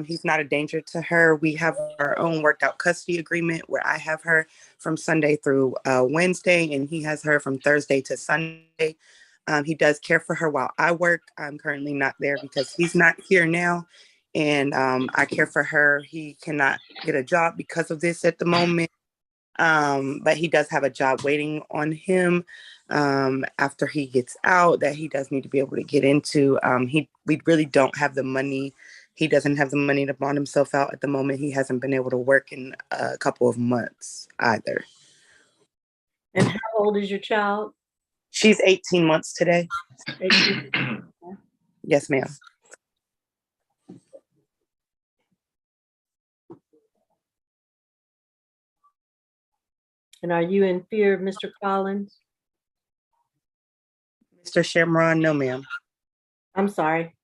He's not a danger to her. We have our own worked out custody agreement where I have her from Sunday through Wednesday, and he has her from Thursday to Sunday. He does care for her while I work. I'm currently not there because he's not here now, and I care for her. He cannot get a job because of this at the moment, but he does have a job waiting on him after he gets out that he does need to be able to get into. We really don't have the money. He doesn't have the money to bond himself out at the moment. He hasn't been able to work in a couple of months either. And how old is your child? She's 18 months today. 18. Yes, ma'am. And are you in fear of Mr. Collins? Mr. Shamron, no, ma'am. I'm sorry.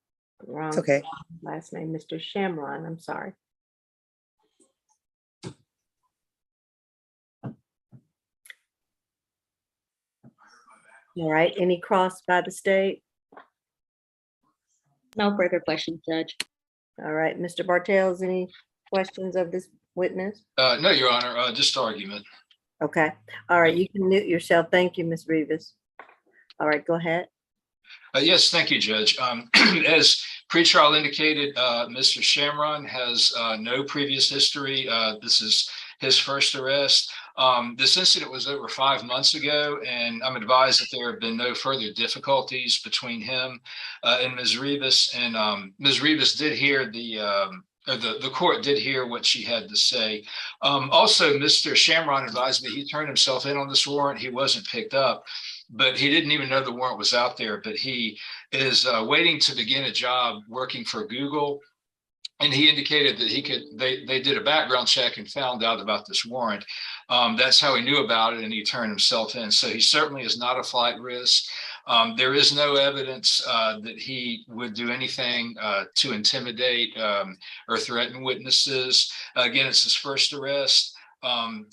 Wrong. It's okay. Last name, Mr. Shamron. I'm sorry. All right. Any cross by the state? No further questions, Judge. All right. Mr. Bartels, any questions of this witness? No, Your Honor, just argument. Okay. All right. You can mute yourself. Thank you, Ms. Rivas. All right. Go ahead. Yes, thank you, Judge. As pretrial indicated, Mr. Shamron has no previous history. This is his first arrest. This incident was over 5 months ago, and I'm advised that there have been no further difficulties between him and Ms. Rivas. And Ms. Rivas did hear the court did hear what she had to say. Also, Mr. Shamron advised me he turned himself in on this warrant. He wasn't picked up, but he didn't even know the warrant was out there. But he is waiting to begin a job working for Google. And he indicated that they did a background check and found out about this warrant. That's how he knew about it, and he turned himself in. So he certainly is not a flight risk. There is no evidence that he would do anything to intimidate or threaten witnesses. Again, it's his first arrest.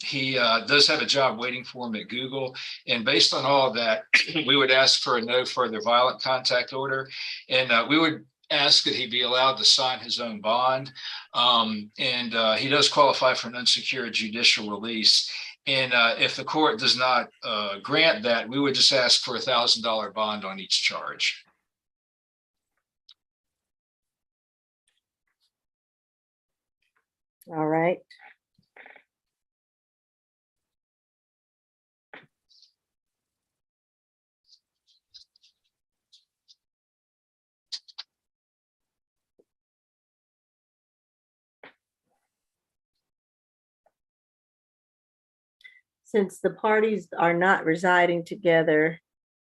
He does have a job waiting for him at Google. And based on all of that, we would ask for a no further violent contact order. And we would ask that he be allowed to sign his own bond. He does qualify for an unsecured judicial release. And if the court does not grant that, we would just ask for $1,000 bond on each charge. All right. Since the parties are not residing together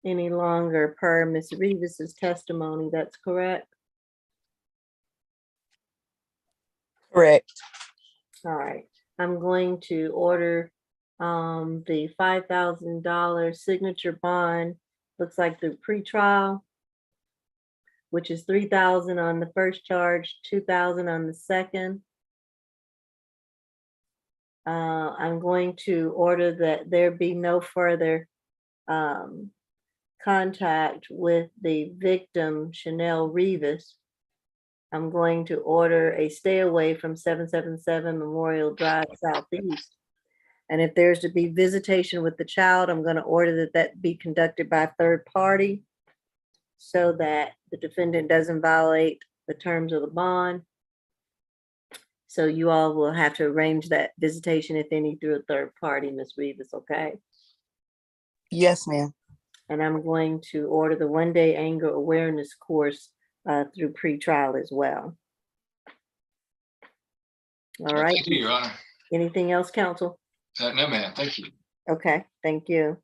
any longer per Ms. Rivas's testimony, that's correct? Correct. All right. I'm going to order The $5,000 signature bond looks like the pretrial, which is $3,000 on the first charge, $2,000 on the second. I'm going to order that there be no further contact with the victim, Chanel Rivas. I'm going to order a stay away from 777 Memorial Drive Southeast. And if there's to be visitation with the child, I'm going to order that that be conducted by a third party so that the defendant doesn't violate the terms of the bond. So you all will have to arrange that visitation, if any, through a third party, Ms. Rivas, okay? Yes, ma'am. And I'm going to order the one-day anger awareness course through pretrial as well. All right. Thank you, Your Honor. Anything else, counsel? No, ma'am. Thank you. Okay, thank you.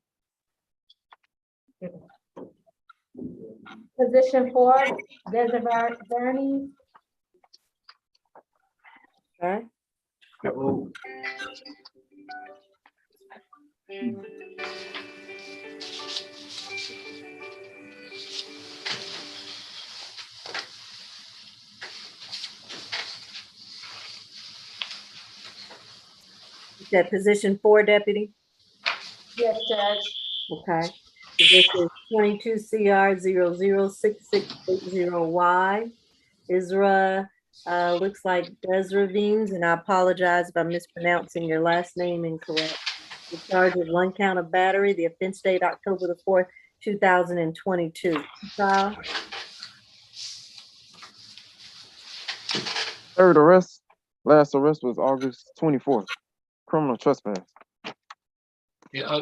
Position 4, Desiree. Okay. That position 4, deputy? Yes, Judge. Okay. This is 22 CR 006680Y. Isra, looks like Desravines, and I apologize if I'm mispronouncing your last name incorrect. The charge of 1 count of battery, the offense date October the 4th, 2022. Trial. Third arrest, last arrest was August 24th, criminal trespass. Yeah,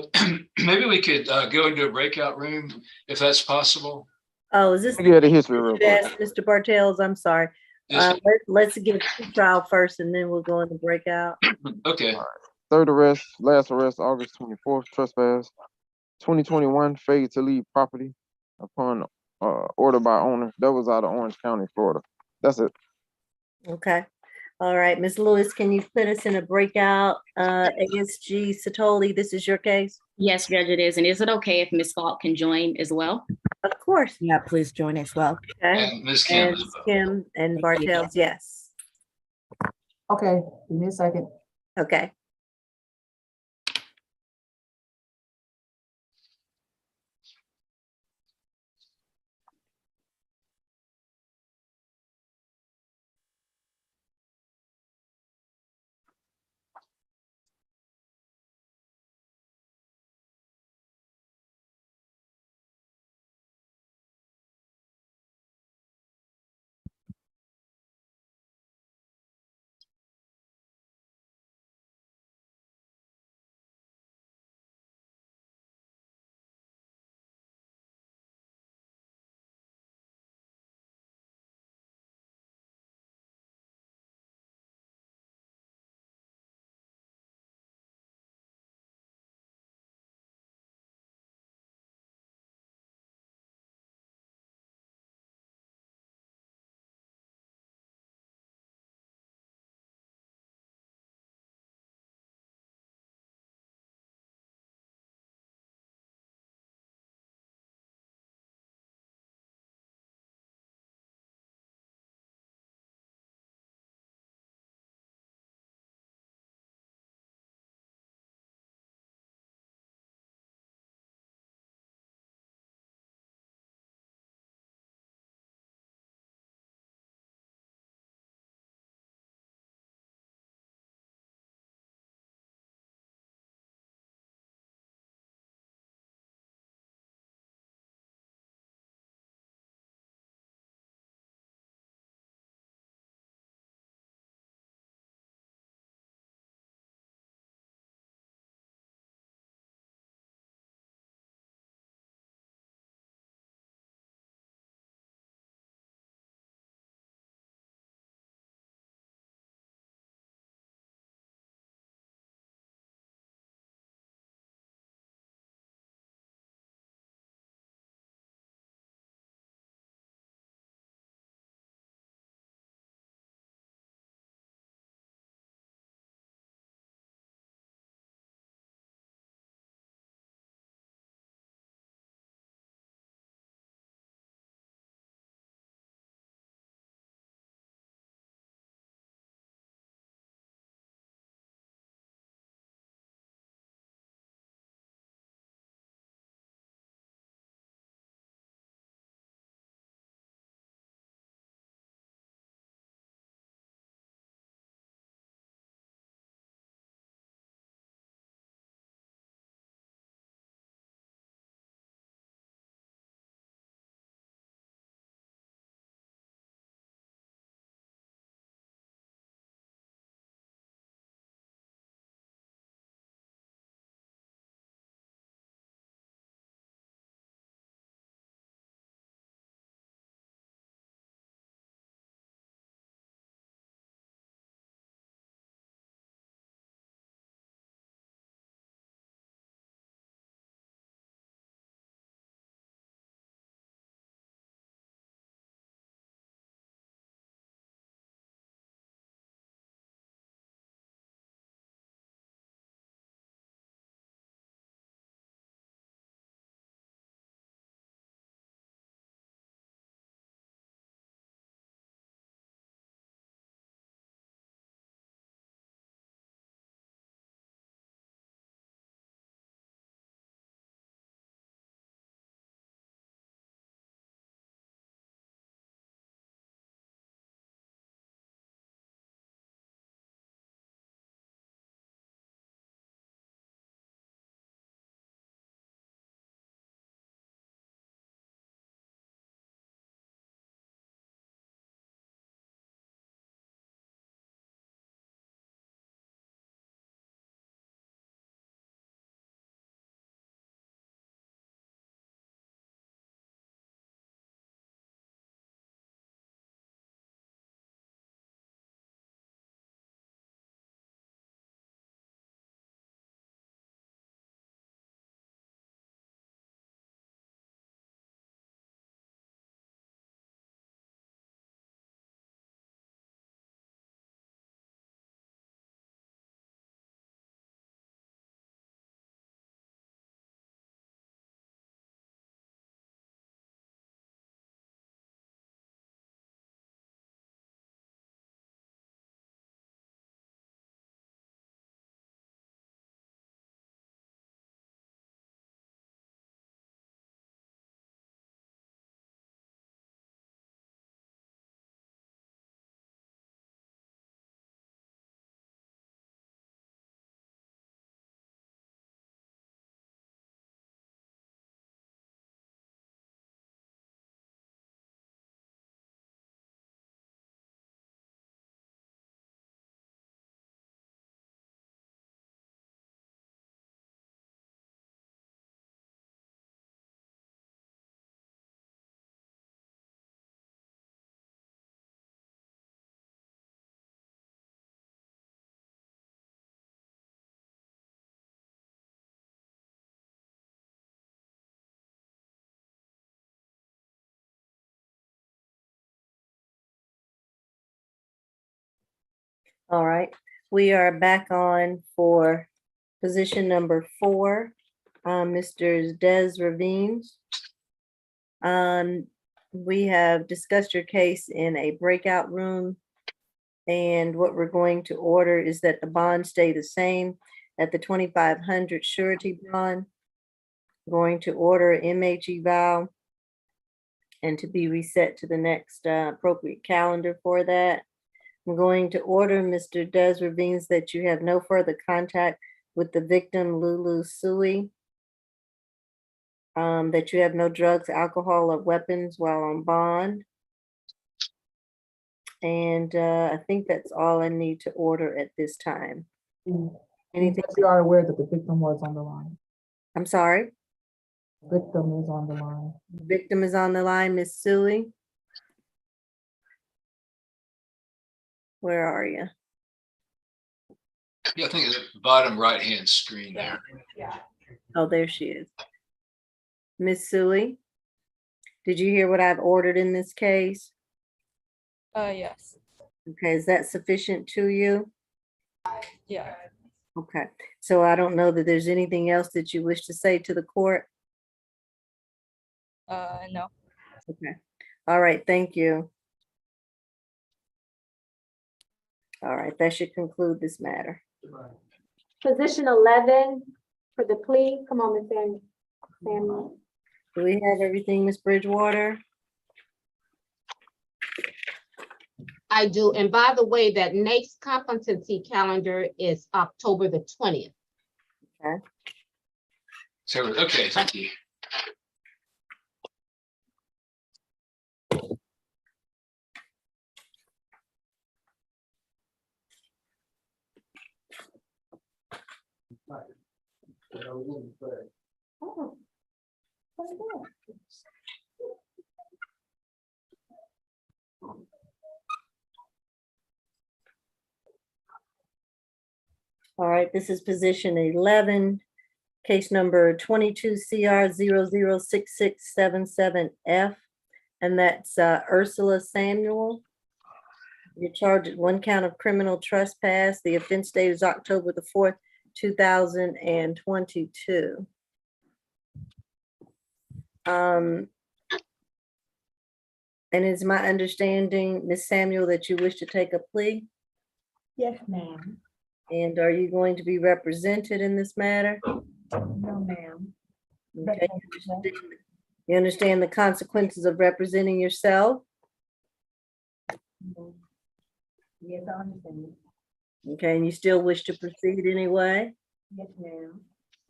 maybe we could go into a breakout room if that's possible. Oh, is this? Give you the history real quick. Yes, Mr. Bartels, I'm sorry. Yes, Let's get trial first and then we'll go into breakout. okay. Third arrest, last arrest, August 24th, trespass. 2021, failure to leave property upon order by owner. That was out of Orange County, Florida. That's it. Okay. All right, Ms. Lewis, can you put us in a breakout? ASG Satoli, this is your case? Yes, Judge, it is. And is it okay if Ms. Falk can join as well? Of course. Yeah, please join as well. Okay. And Ms. Kim. And Kim and Bartels, yes. Okay, give me a second. Okay. All right, we are back on for position number 4, Mr. Des Ravines. We have discussed your case in a breakout room. And what we're going to order is that the bond stay the same at the 2,500 surety bond. Going to order MH eval and to be reset to the next appropriate calendar for that. I'm going to order, Mr. Des Ravines, that you have no further contact with the victim, Lulu Sui. That you have no drugs, alcohol, or weapons while on bond. And I think that's all I need to order at this time. Anything? You are aware that the victim was on the line. I'm sorry? Victim is on the line. Victim is on the line, Miss Sui. Where are you? Yeah, I think it's the bottom right-hand screen there. Oh, there she is. Miss Sui, did you hear what I've ordered in this case? Yes. Okay, is that sufficient to you? Yeah. Okay, so I don't know that there's anything else that you wish to say to the court? No. Okay, all right, thank you. All right, that should conclude this matter. Position 11 for the plea. Come on, Ms. Samuel. Do we have everything, Ms. Bridgewater? I do. And by the way, that next competency calendar is October the 20th. Okay. So, okay, thank you. Oh, what's that? All right, this is position 11, case number 22 CR 006677F, and that's Ursula Samuel. You're charged with 1 count of criminal trespass. The offense date is October the 4th, 2022. And it's my understanding, Ms. Samuel, that you wish to take a plea? Yes, ma'am. And are you going to be represented in this matter? No, ma'am. Okay. You understand the consequences of representing yourself? Yes, I understand. Okay, and you still wish to proceed anyway? Yes, ma'am.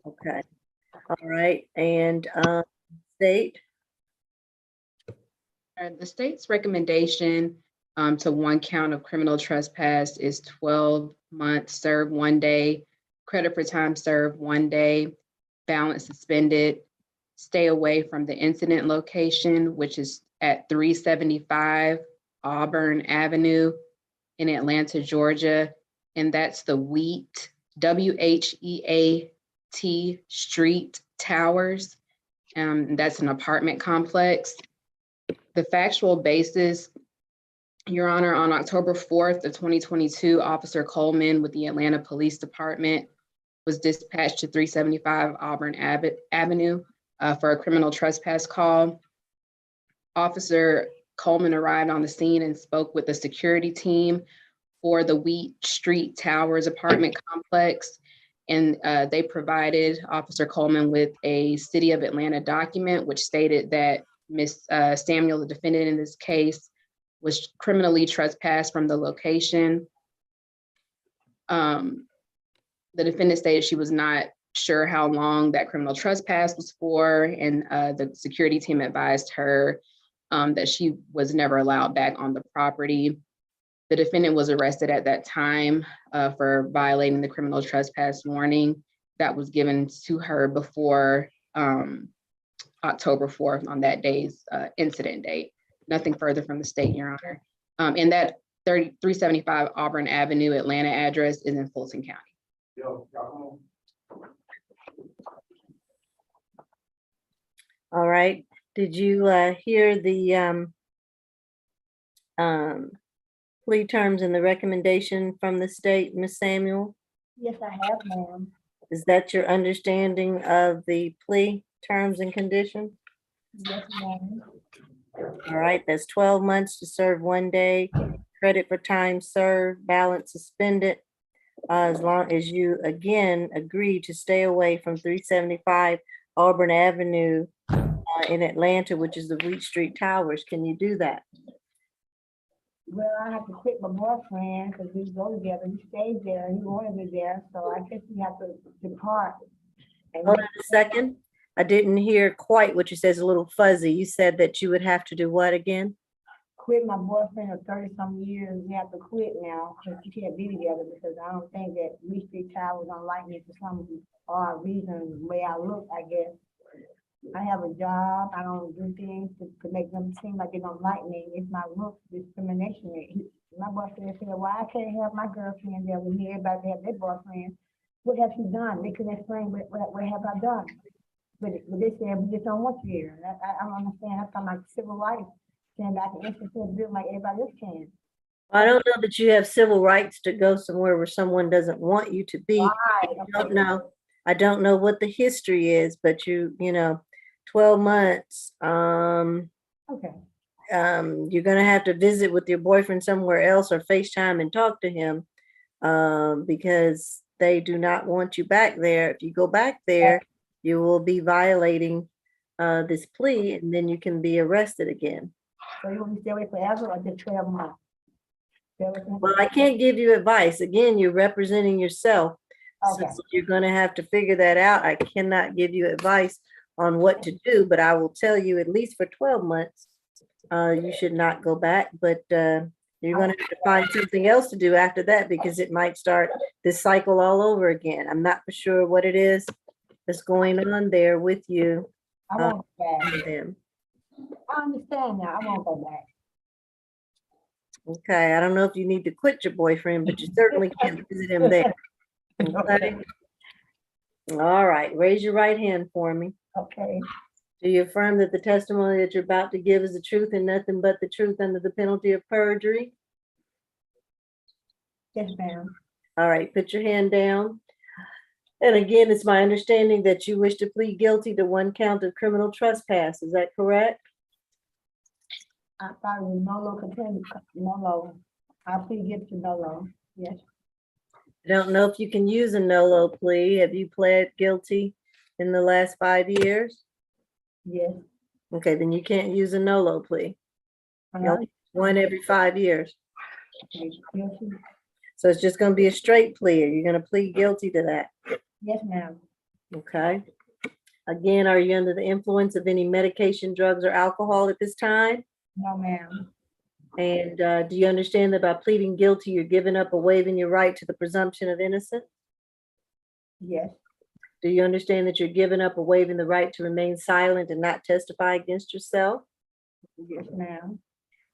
Okay, all right, and state? The state's recommendation to 1 count of criminal trespass is 12 months served 1 day, credit for time served 1 day, balance suspended, stay away from the incident location, which is at 375 Auburn Avenue in Atlanta, Georgia. And that's the Wheat, WHEAT Street Towers. That's an apartment complex. The factual basis, Your Honor, on October 4th of 2022, Officer Coleman with the Atlanta Police Department was dispatched to 375 Auburn Avenue for a criminal trespass call. Officer Coleman arrived on the scene and spoke with the security team for the Wheat Street Towers apartment complex. And they provided Officer Coleman with a City of Atlanta document, which stated that Ms. Samuel, the defendant in this case, was criminally trespassed from the location. The defendant stated she was not sure how long that criminal trespass was for, and the security team advised her that she was never allowed back on the property. The defendant was arrested at that time for violating the criminal trespass warning that was given to her before October 4th on that day's incident date. Nothing further from the state, Your Honor. And that 375 Auburn Avenue, Atlanta address is in Fulton County. All right, did you hear the plea terms and the recommendation from the state, Ms. Samuel? Yes, I have, ma'am. Is that your understanding of the plea terms and conditions? Yes, ma'am. All right, that's 12 months to serve 1 day, credit for time served, balance suspended. As long as you again agree to stay away from 375 Auburn Avenue in Atlanta, which is the Wheat Street Towers. Can you do that? Well, I have to quit my boyfriend because we go together. He stays there. He wanted me there, so I guess we have to depart. And Hold on a second. I didn't hear quite what you said. It's a little fuzzy. You said that you would have to do what again? quit my boyfriend of 30-some years. We have to quit now because we can't be together because I don't think that we Street Towers don't like me for some odd reason, the way I look, I guess. I have a job. I don't do things to make them seem like they don't like me. It's my look discrimination. My boyfriend said, "Why I can't have my girlfriend there with me? Everybody have their boyfriend. What have you done?" They couldn't explain what have I done. But they said, "We just don't want you here." I don't understand. That's kind of like civil rights, saying I can instantly build like everybody else can. I don't know that you have civil rights to go somewhere where someone doesn't want you to be. Right. I don't know what the history is, but you know, 12 months. Okay. You're gonna have to visit with your boyfriend somewhere else or FaceTime and talk to him because they do not want you back there. If you go back there, you will be violating this plea and then you can be arrested again. So you want me to stay away forever or just 12 months? Well, I can't give you advice. Again, you're representing yourself. Okay. So you're gonna have to figure that out. I cannot give you advice on what to do, but I will tell you at least for 12 months, you should not go back, but you're gonna have to find something else to do after that because it might start this cycle all over again. I'm not for sure what it is that's going on there with you. I won't go back. and them. I understand now. I won't go back. Okay, I don't know if you need to quit your boyfriend, but you certainly can't visit him there. Okay. All right, raise your right hand for me. Okay. Do you affirm that the testimony that you're about to give is the truth and nothing but the truth under the penalty of perjury? Yes, ma'am. All right, put your hand down. And again, it's my understanding that you wish to plead guilty to 1 count of criminal trespass. Is that correct? I thought it was no contend, no. I plead guilty to no. Yes. I don't know if you can use a NOLO plea. Have you pled guilty in the last 5 years? Yes. Okay, then you can't use a NOLO plea. You only one every 5 years. Guilty. So it's just gonna be a straight plea. Are you gonna plead guilty to that? Yes, ma'am. Okay. Again, are you under the influence of any medication, drugs, or alcohol at this time? No, ma'am. And do you understand that by pleading guilty, you're giving up or waiving your right to the presumption of innocence? Yes. Do you understand that you're giving up or waiving the right to remain silent and not testify against yourself? Yes, ma'am.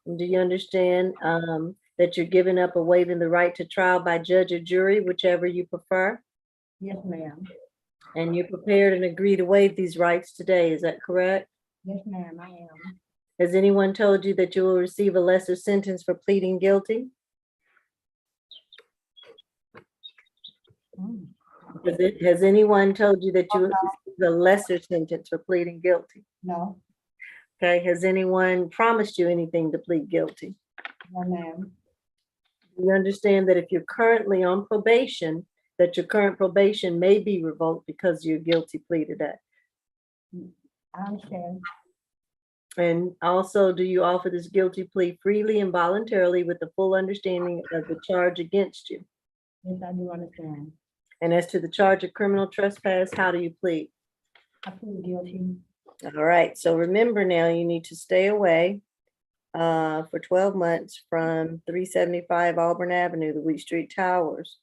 And do you understand that you're giving up or waiving the right to trial by judge or jury, whichever you prefer? Yes, ma'am. And you're prepared and agree to waive these rights today, is that correct? Yes, ma'am, I am. Has anyone told you that you will receive a lesser sentence for pleading guilty? Has anyone told you that you will receive a lesser sentence for pleading guilty? No. Okay, has anyone promised you anything to plead guilty? No, ma'am. Do you understand that if you're currently on probation, that your current probation may be revoked because you're guilty plea today? I understand. And also, do you offer this guilty plea freely and voluntarily with the full understanding of the charge against you? Yes, I do understand. And as to the charge of criminal trespass, how do you plead? I plead guilty. All right, so remember now, you need to stay away for 12 months from 375 Auburn Avenue, the Wheat Street Towers.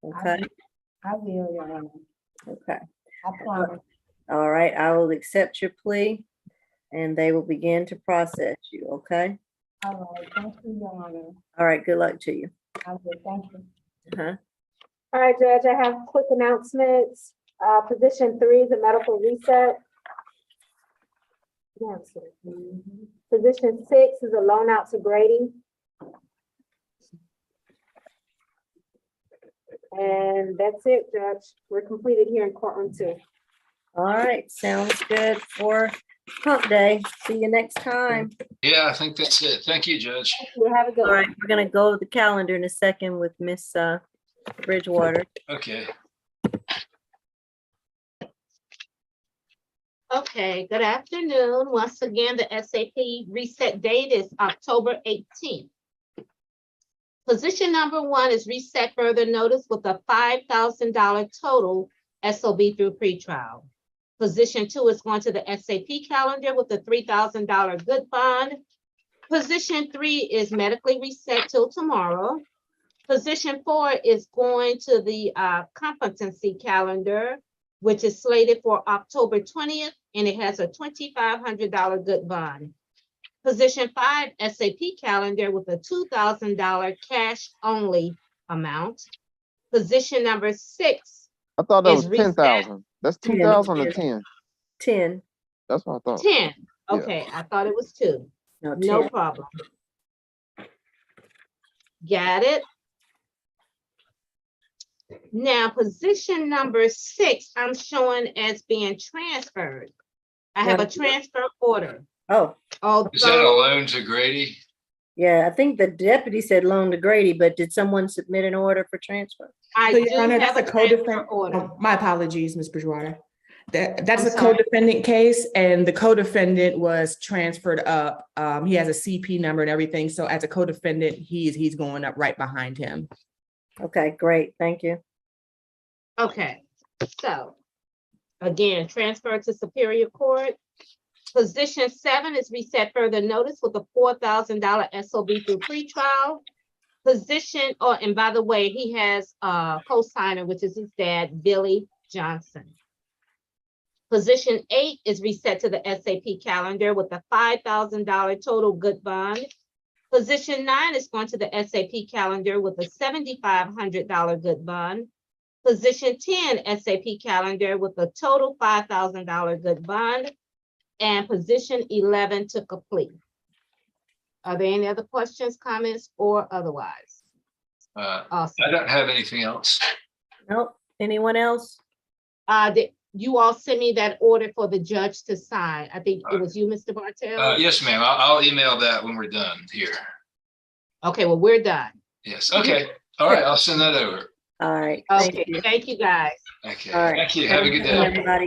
Okay, I will, Your Honor. okay. I promise. All right, I will accept your plea and they will begin to process you, okay? All right, thank you, Your Honor. All right, good luck to you. I will, thank you. All right, Judge, I have quick announcements. Position 3 is a medical reset. Yes, sir. Position 6 is a loan out to Grady. And that's it, Judge. We're completed here in courtroom 2. All right, sounds good for hump day. See you next time. Yeah, I think that's it. Thank you, Judge. You have a good All one. right, we're gonna go over the calendar in a second with Miss Bridgewater. Okay. Okay, good afternoon. Once again, the SAP reset date is October 18th. Position number 1 is reset further notice with a $5,000 total SOB through pretrial. Position 2 is going to the SAP calendar with a $3,000 good bond. Position 3 is medically reset till tomorrow. Position 4 is going to the competency calendar, which is slated for October 20th, and it has a $2,500 good bond. Position 5, SAP calendar with a $2,000 cash only amount. Position number 6 I thought that is was reset 10,000. That's 2,000 or 10. 10. That's what I thought. 10. Okay, I thought it was 2. No, No 10. problem. Got it? Now, position number 6, I'm showing as being transferred. I have a transfer order. Oh, Is that a Although loan to Grady? yeah, I think the deputy said loan to Grady, but did someone submit an order for transfer? I So, do Your Honor, have that's a a transfer co-defendant. order. My apologies, Ms. Bridgewater. That's I'm a sorry. co-defendant case, and the co-defendant was transferred up. He has a CP number and everything. So as a co-defendant, he's going up right behind him. Okay, great. Thank you. Okay, so again, transfer to Superior Court. Position 7 is reset further notice with a $4,000 SOB through pretrial. Position, and by the way, he has a co-signer, which is his dad, Billy Johnson. Position 8 is reset to the SAP calendar with a $5,000 total good bond. Position 9 is going to the SAP calendar with a $7,500 good bond. Position 10, SAP calendar with a total $5,000 good bond. And position 11 to complete. Are there any other questions, comments, or otherwise? Awesome. I don't have anything else. Nope. Anyone else? Did you all send me that order for the judge to sign? I think it was you, Mr. Bartell. Yes, ma'am. I'll email that when we're done here. Okay, well, we're done. Yes. Okay. All right. I'll send that over. All right. Okay, thank you guys. Okay. All right. Thank you. Have a good day. Everybody.